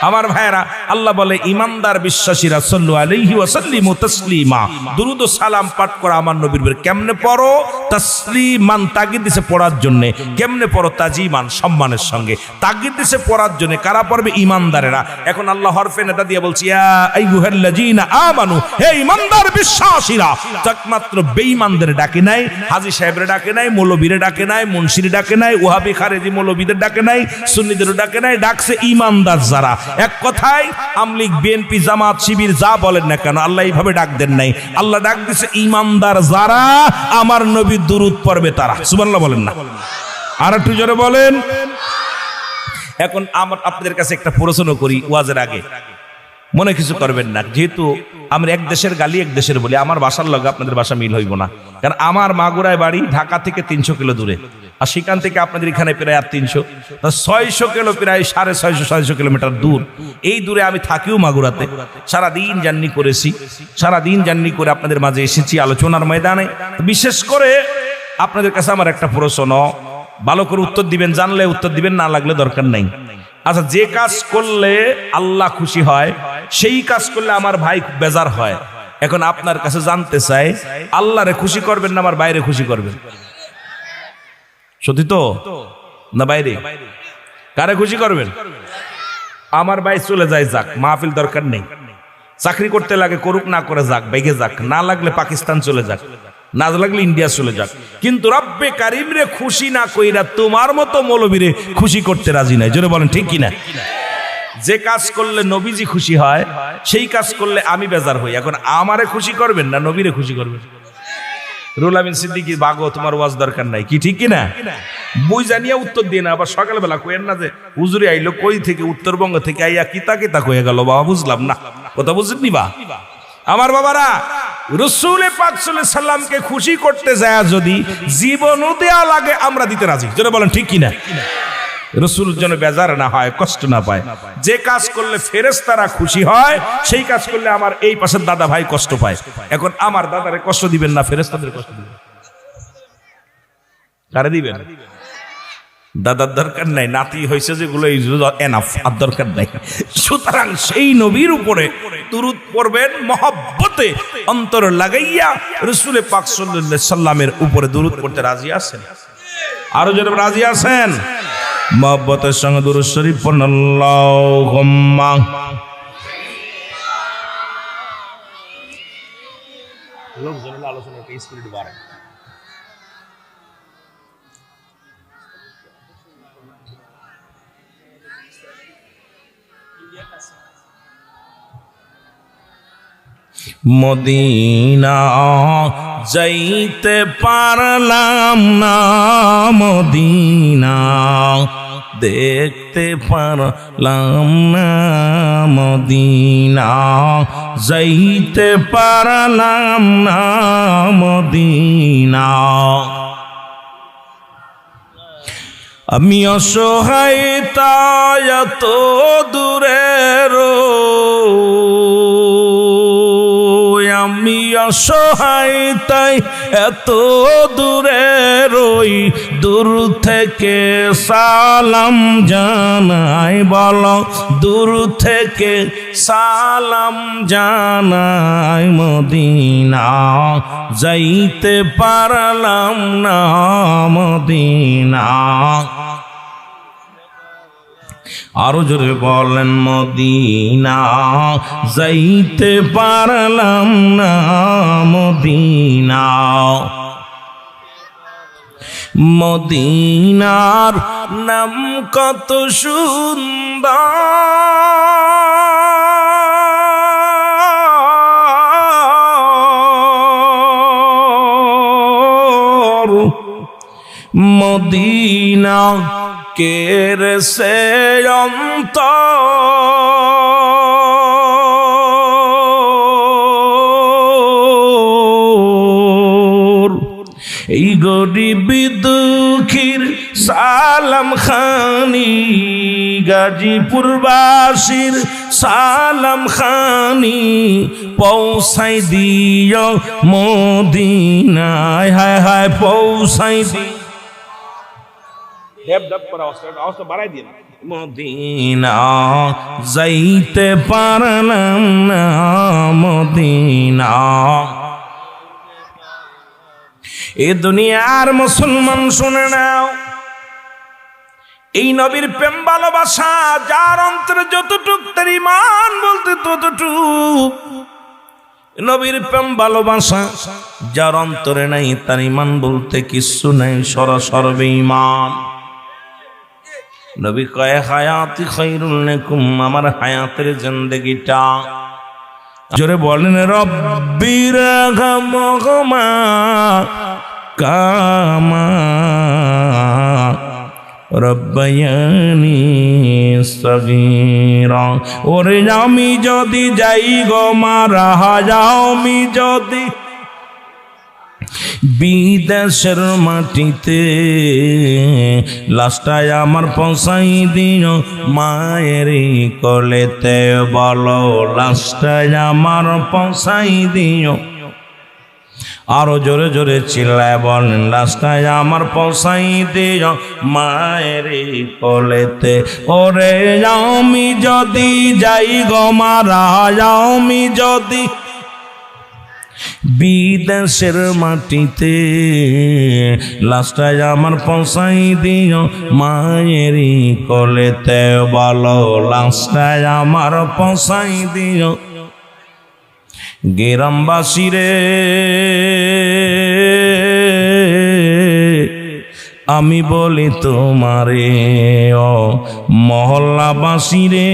আমার ভাইয়েরা, আল্লাহ বলে ইমানদার বিশ্বাসীরা সাল্লু আলাইহি ওয়া সাল্লিমু তাসলিমা, দুরূদ ও সালাম পাঠ করা আমার নবীর উপর। কেমনে পড়ো? তাসলিমান, তাগিদ দিছে পড়ার জন্য। কেমনে পড়ো? তাজিমান, সম্মানের সঙ্গে। তাগিদ দিছে পড়ার জন্য। কারা পড়বে? ইমানদারেরা। এখন আল্লাহ হরফে নেদা দিয়ে বলছে ইয়া আইয়ুহাল্লাযীনা আমানু, হে ইমানদার বিশ্বাসীরা। একমাত্র বেঈমানদের ডাকে নাই, হাজী সাহেবের ডাকে নাই, মৌলবীরে ডাকে নাই, মুন্সির ডাকে নাই, ওহাবি খারেজি মৌলবীদের ডাকে নাই, সুন্নিদের ডাকে নাই, ডাকছে ইমানদার যারা। এক কথায় আমলিগ, বিএনপি, জামাত, শিবির যা বলেন না কেন, আল্লাহ এইভাবে ডাক দেন নাই। আল্লাহ ডাক দিছে ইমানদার যারা আমার নবীর দুরূদ পড়বে তারা। সুবহানাল্লাহ বলেন না? আর একটু জোরে বলেন। এখন আমার আপনাদের কাছে একটা প্রশ্ন করি ওয়াজের আগে, মনে কিছু করবেন না। যেহেতু আমরা এক দেশের গালি এক দেশের বলি, আমার বাসার লগে আপনাদের বাসা মিল হইব না। কারণ আমার মাগুরায় বাড়ি ঢাকা থেকে 300 কিলো দূরে, আর সেখান থেকে আপনাদের এখানে প্রায় 300, 600 কিলো, প্রায় 650-700 কিলোমিটার দূর। এই দূরে আমি থাকিও মাগুরাতে, সারাদিন জার্নি করেছি, সারাদিন জার্নি করে আপনাদের মাঝে এসেছি আলোচনার ময়দানে। বিশেষ করে আপনাদের কাছে আমার একটা প্রশ্ন, ভালো করে উত্তর দিবেন, জানলে উত্তর দিবেন, না লাগলে দরকার নাই। আচ্ছা, যে কাজ করলে আল্লাহ খুশি হয়, সেই কাজ করলে আমার ভাই বেজার হয়। এখন আপনার কাছে জানতে চাই, আল্লাহরে খুশি করবেন না আমার বাইরে খুশি করবেন? সত্যি তো না? বাইরে কারে খুশি করবেন? আমার ভাই চলে যায়, যাক, মাহফিল দরকার নেই। চাকরি করতে লাগে, করুক, না করে যাক, বেগে যাক, না লাগলে পাকিস্তান চলে যাক, না লাগলে ইন্ডিয়া চলে যাক। কিন্তু রব্বে কারিম রে খুশি না কইরা তোমার মতো মৌলবীরে খুশি করতে রাজি নাই। জোরে বলেন ঠিক কিনা? যে কাজ করলে নবীজি খুশি হয়, সেই কাজ করলে আমি বেজার হই। এখন আমারে খুশি করবেন না নবীরে খুশি করবেন? রুহুল আমিন সিদ্দিকী, বাগো, তোমার ওয়াজ দরকার নাই, কি ঠিক কিনা? বই জানিয়া উত্তর দিয়ে না, আবার সকালবেলা কইেন না যে হুজুরে আইলো কই থেকে, উত্তরবঙ্গ থেকে আইয়া কিতা কিতা কয়ে গেল। বাবা বুঝলাম না, কথা বুঝেননি বা? আমার বাবারা, রাসূল পাক সাল্লাল্লাহু আলাইহি সাল্লামকে খুশি করতে যায় যদি জীবনও দেয়া লাগে, আমরা দিতে রাজি। যেটা বলেন ঠিক কিনা? রাসূল যেন বেজার না হয়, কষ্ট না পায়। যে কাজ করলে ফেরেশতারা খুশি হয়, সেই কাজ করলে আমার এই পাশের দাদা ভাই কষ্ট পায়। এখন আমার দাদারে কষ্ট দিবেন না, ফেরেশতাদের কষ্ট দিবেন? কারে দিবেন? দাদার দরকার নাই, নাতি হয়েছে যেগুলো এনাফ, আর দরকার নাই। সুতরাং সেই নবীর উপরে দুরূদ পড়বেন মহব্বতে, অন্তর লাগাইয়া রাসূল পাক সাল্লাল্লাহু আলাইহি সাল্লামের উপরে দুরূদ পড়তে রাজি আছেন? আরো যারা রাজি আছেন, মহব্বতের সঙ্গে দুরূদ শরীফ পড়ুন। আল্লাহুম্মা লোকজনের আলোচনার স্পিরিট বাড়ে। মদিনা যাইতে পারলাম না, মদিনা দেখতে পারলাম না, মদিনা যাইতে পারলাম না, মদিনা। আমি অসহায় তাই এত দূরে আমি অসহায় তাই এত দূরে রই, দূর থেকে সালাম জানাই, বলো দূর থেকে সালাম জানাই, মদিনা যাইতে পারলাম না, মদিনা। আরো জোরে বলেন, মদিনা যাইতে পারলাম না, মদিনা। মদিনার নাম কত সুন্দর, মদিনা কের সে অন্তর, এই গরিব দুঃখীর সালাম খানি, গাজীপুরবাসীর সালাম খানি পৌঁছাই দিও মদিনায়। হায় হায় পৌঁছাই দি আওয়াজটা বাড়াই দিন। মদিনা যাইতে পারলাম না, মদিনা। এ দুনিয়ার মুসলমান শুনে নাও, এই নবীর প্রেম ভালোবাসা যার অন্তরে যতটুক তার ঈমান বলতে ততটুক। নবীর প্রেম ভালোবাসা যার অন্তরে নাই তার ঈমান বলতে কিচ্ছু নাই, সরাসরি বেঈমান। নবী কয় হায়াতি খায়রুল লাকুম, আমার হায়াতের জিন্দেগিটা। জোরে বলেন রব্বির রহমহুমা কামা রব্বায়ানি সগীরা। ওরে আমি যদি যাই গো মারা, আমি যদি বিদেশের মাটিতে, লাশটায় আমার পৌঁছাই দিও মায়ের কোলেতে। বলো লাশটায় আমার পৌঁছাই দিও। আরো জোরে জোরে চিল্লায় বলেন লাশটায় আমার পৌঁছাই দিও মায়ের কোলেতে। ওরে আমি যদি যাই গো মারা, আমি যদি বিদেশের মাটিতে, লাশটায় আমার পৌঁছাই দিও মায়ের কোলেতে। বলো লাশটায় আমার পৌঁছাই দিও। গ্রামবাসী রে আমি বলি তোমারে, ও মহল্লাবাসী রে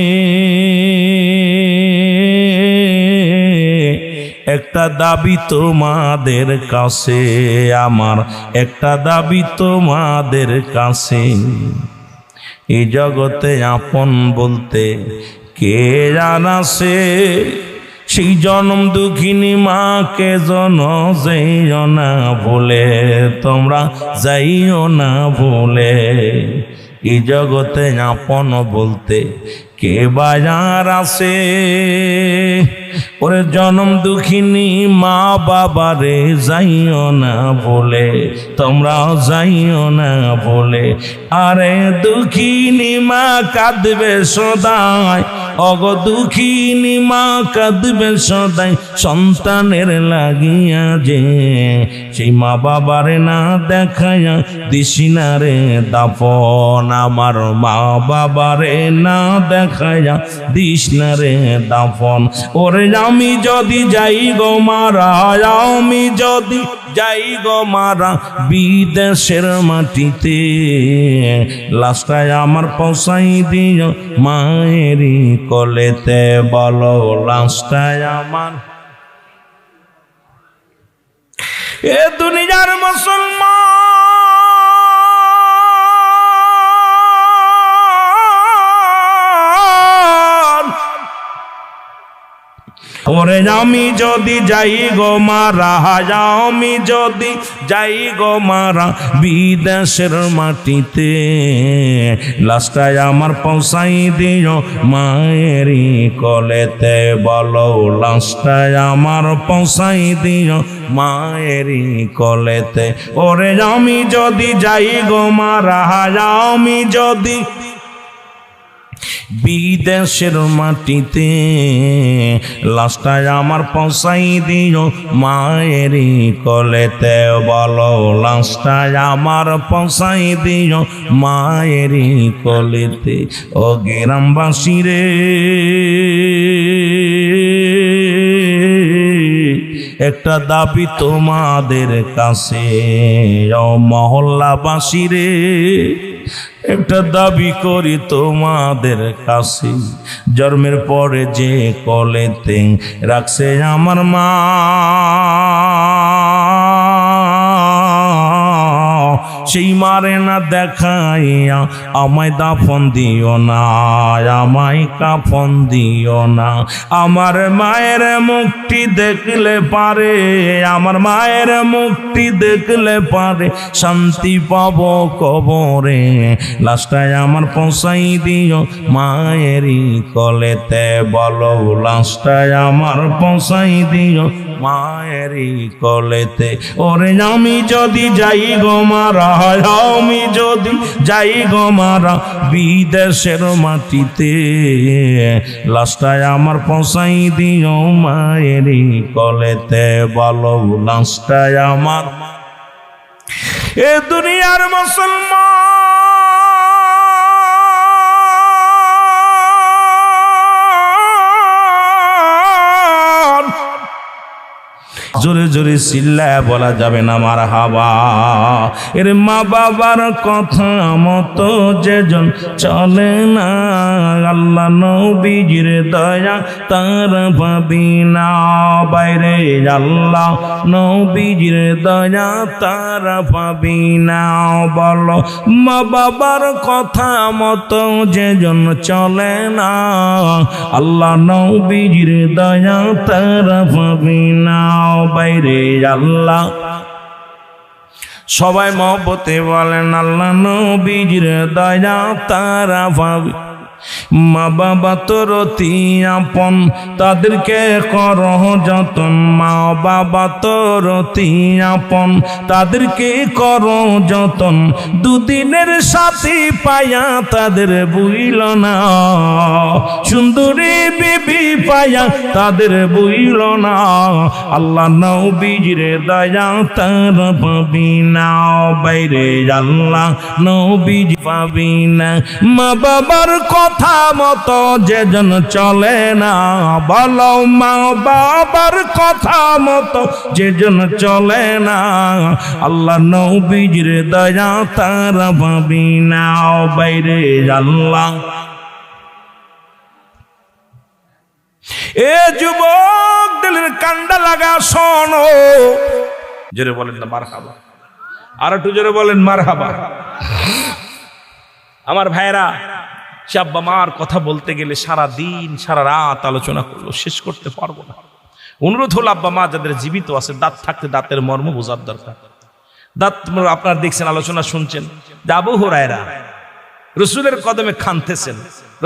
একটা দাবি তোমাদের কাছে, আমার একটা দাবি তোমাদের কাছে। এই জগতে আপন বলতে কে জানাছে, সেই জনম দুঃখিনী মাকে জন যাইও না ভুলে, তোমরা যাইও না ভুলে। এই জগতে আপন বলতে কে বাজার আছে, ওরে জনম দুঃখিনী মা বাবারে যাইও না ভুলে, তোমরা যাইও না ভুলে। আরে দুঃখিনী মা কাঁদবে সদাই, অগ দুঃখিনী মা কাঁদবে সদাই সন্তানের লাগিয়া যে, সেই মা বাবারে না দেখায়া দিশিনা রে দাফন। আমার মা বাবারে না দেখায়া দিশিনা রে দাফন। ওরে আমি যদি যাই গো মারা, আমি যদি যাই গো মারা বিদেশের মাটিতে, লাশটায় আমার পৌঁছাই দিও মায়েরই কোলেতে। বলো লাশটায় আমার। এ দুনিয়ার মুসলমান ওরে আমি যদি যাই গো মারা, আমি যদি যাই গো মারা বিদেশের মাটিতে, লাশটায় আমার পৌঁছাই দিও মায়েরই কোলেতে। বলো লাশটায় আমার পৌঁছাই দিও মায়েরই কোলেতে। ওরে আমি যদি যাই গো মারা, আমি যদি বিদেশের মাটিতে, লাশটায় আমার পৌঁছাই দিও মায়েরই কোলেতে। বলো লাশটায় আমার পৌঁছাই দিও মায়েরই কোলেতে। ও গ্রামবাসী রে একটা দাবি তোমাদের কাছে, ও মহল্লাবাসী রে একটা দাবি করি তোমাদের কাছে। জন্মের পরে যে কোলেতে রাখছে আমার মা, সেই মারে না দেখাইয়া আমায় দাফন দিও না, আমায় কাফন দিও না। আমার মায়ের মুখটি দেখলে পারে, আমার মায়ের মুখটি দেখলে পারে শান্তি পাবো কবরে, লাশটায় আমার পৌঁছাই দিও মায়েরই কলেতে, বলো লাশটায় আমার পৌঁছাই দিও মায়েরই কলেতে। ওরে আমি যদি যাই গো মারা, আমি যদি যাই গো মারা বিদেশের মাটিতে, লাশটায় আমার পৌঁছাই দিও মায়েরই কলেতে, বলো লাশটায় আমার। এ দুনিয়ার মুসলমান জোরে জোরে চিল্লায় বলা যাবে না মারহাবা। এর মা বাবার কথা মতো যেজন চলে না, আল্লাহ নবীজির দয়া তারা পাবি না বাইরে, আল্লাহ নবীজির দয়া তারা পাবি না। বলো মা বাবার কথা মতো যেজন চলে না, আল্লাহ নবীজির দয়া তারা পাবি না বাইরে, আল্লাহ। সবাই মহব্বতে বলেন আল্লাহ নবীজির দয়া তারা পাবি। মা বাবা তোর অতি আপন, তাদেরকে করো যতন, মা বাবা তোর অতি আপন, তাদেরকে করো যতন, দুদিনের সাথী পায়া তাদের বুইল না, সুন্দরী বিবি পায়া তাদের বুইল না, আল্লাহ নবীজির দয়া তার পাবি না বাইরে, আল্লাহ নবীজি পাবি না। মা বাবার কথা মতো যেজন চলে না, বলো মা বাবার কথা মতো যেজন চলে না, আল্লাহ নবীজির দয়া তারা পাবি না বাইরে, আল্লাহ। এ যুবক দিলের কান্ডা লাগা শোনো, জোরে বলেন না মারহাবা, আর একটু জোরে বলেন মারহাবা। আমার ভাইরা, সে আব্বা মার কথা বলতে গেলে সারা দিন সারা রাত আলোচনা করলো, শেষ করতে পারবো না। অনুরোধ হলো আব্বা মা যাদের জীবিত আছে, দাঁত থাকতে দাঁতের মর্ম বোঝার দরকার। দাঁত আপনারা দেখছেন, আলোচনা শুনছেন যে আবু হুরায়রা রসুলের কদমে কাঁদতেছেন।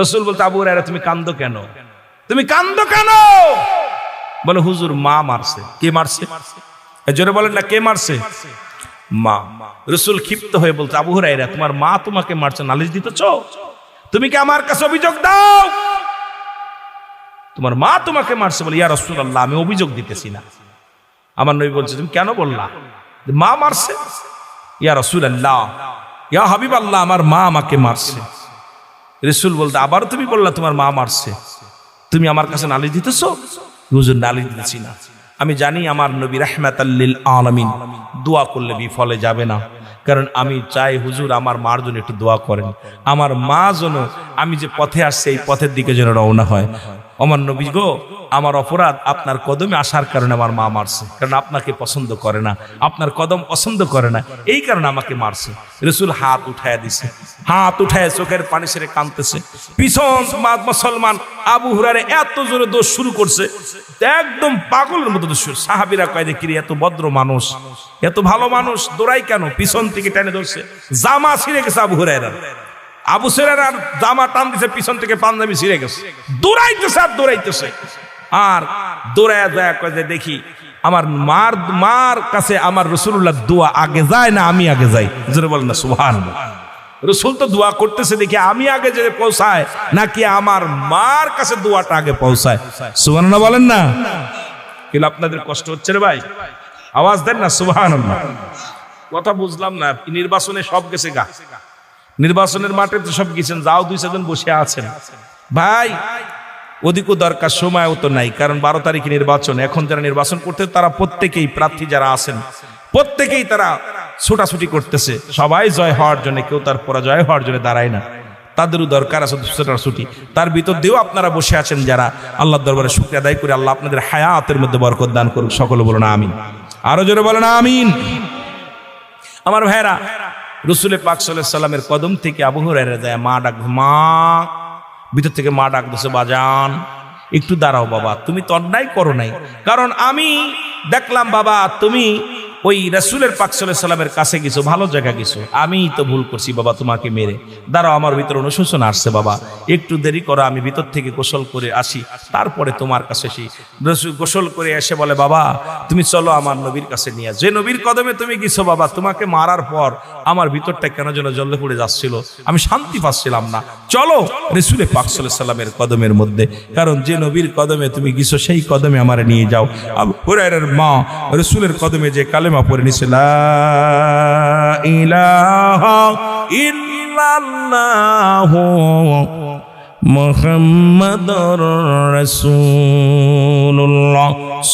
রসুল বলতে আবু হুরায়রা তুমি কান্দো কেন, তুমি কান্দো কেন? বলে হুজুর মা মারছে। কে মারছে? জোরে বলেন না, কে মারছে? মা। রসুল ক্ষিপ্ত হয়ে বলতে আবু হুরায়রা তোমার মা তোমাকে মারছে, নালিশ দিতেছ? তুমি কি আমার কাছে অভিযোগ দাও? তোমার মা তোমাকে মারছে। বলে ইয়া রাসূলুল্লাহ আমি অভিযোগ দিতেছি না। আমার নবী বলছে তুমি কেন বললা মা মারছে? ইয়া রাসূলুল্লাহ, ইয়া হাবিবাল্লাহ, আমার মা আমাকে মারছে। রাসূল বলতে আবার তুমি বললা তোমার মা মারছে, তুমি আমার কাছে নালিশ দিতেছ? হুজুর নালিশ দিতেছি না, আমি জানি আমার নবী রাহমাতাল লিল আলামিন, দোয়া করলে বিফলে যাবে না। কারণ আমি চাই হুজুর আমার মার জন্য একটু দোয়া করেন, আমার মা যেন আমি যে পথে আসছে এই পথের দিকে যেন রওনা হয়। আমার নবী গো, আমার অপরাধ আপনার কদমে আসার কারণে আমার মা মারছে, কারণ আপনাকে পছন্দ করে না, আপনার কদম পছন্দ করে না, এই কারণে আমাকে মারছে। রাসূল হাত উঠায়া দিছে, হাত উঠায় চোখের পানি ছেড়ে কাঁদতেছে। পিছন মুসলমান আবু হুরায়রা এত জোরে দোষ শুরু করছে, একদম পাগলের মতো দোষ। সাহাবীরা কয় যে কিরে এত ভদ্র মানুষ, এত ভালো মানুষ দৌড়াই কেন? পিছন থেকে টেনে ধরছে, জামা ছিঁড়ে গেছে আবু হুরায়রার। আবু হুরায়রার জামা টান দিছে, পিছন থেকে পাঞ্জাবি ছিঁড়ে গেছে। দৌড়াইতেছে আর দৌড়াইতেছে, আর দৌড়ায় দয়া করে দেখি আমার মার কাছে আমার রাসূলুল্লাহ দোয়া আগে যায় না আমি আগে যাই? জোরে বলেন না সুবহানাল্লাহ। রাসূল তো দোয়া করতেছে, দেখি আমি আগে যে পৌঁছায় নাকি আমার মার কাছে দোয়াটা আগে পৌঁছায়? সুবহানাল্লাহ বলেন না। কিন্তু আপনাদের কষ্ট হচ্ছে রে ভাই, আওয়াজ দেন না সুবহানাল্লাহ। কথা বুঝলাম না, নির্বাচনে সব গেছে গা, নির্বাচনের মাঠে তো সব গেছেন, যাও 2-4 জন বসে আছেন ভাই, ওদিকও দরকার, সময়ও তো নাই। কারণ 12 তারিখে নির্বাচন, এখন যারা নির্বাচন করতে তারা প্রত্যেকেই প্রার্থী যারা আছেন প্রত্যেকেই তারা ছোটাছুটি করতেছে, সবাই জয় হওয়ার জন্য, কেউ তার পরাজয় হওয়ার জন্য দাঁড়ায় না। তাদেরও দরকার আছে ছোটাছুটি। তার ভিতর দিয়েও আপনারা বসে আছেন যারা, আল্লাহর দরবারে শুকরিয়া আদায় করে আল্লাহ আপনাদের হায়াতের মধ্যে বরকত দান করুক। সকলে বলুন আমিন, আরো জোরে বলেন আমিন। আমার ভাইরা, রসুল পাক সাল্লাল্লাহু আলাইহি সাল্লামের কদম থেকে আবু হুরায়রা যায়, মা ডাক, মা, ভিতর থেকে মা ডাক দিছে, বাজান একটু দাঁড়াও বাবা, তুমি তো অন্যায় করো নাই, কারণ আমি দেখলাম বাবা তুমি ওই রাসূলের পাক সাল্লাল্লাহু আলাইহি সাল্লামের কাছে গেছো, ভালো জায়গা গেছো, আমি তো ভুল করছি বাবা তোমাকে মেরে। দাঁড়াও, আমার ভিতরে অনুশোচনা আসছে বাবা, একটু দেরি করো, আমি ভিতর থেকে গোসল করে আসি, তারপরে তোমার কাছে আসি। রাসূল গোসল করে এসে বলে, বাবা তুমি চলো আমার নবীর কাছে নিয়ে, যে নবীর কদমে তুমি গেছো বাবা, তোমাকে মারার পর আমার ভিতরটা কেন যেন জ্বলে পড়ে যাচ্ছিল, আমি শান্তি পাচ্ছিলাম না, চলো রাসূল পাক সাল্লাল্লাহু আলাইহি সাল্লামের কদমের মধ্যে, কারণ যে নবীর কদমে তুমি গেছো সেই কদমে আমারে নিয়ে যাও। আবু হুরায়রার মা রাসূলের কদমে যে কালেমা পড়ে নিছে, লা ইলাহা ইল্লাল্লাহু মুহাম্মাদুর রাসূলুল্লাহ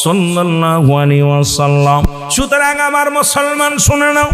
সাল্লাল্লাহু আলাইহি ওয়াসাল্লাম। সুতরাং আমার মুসলমান শুনে নাও,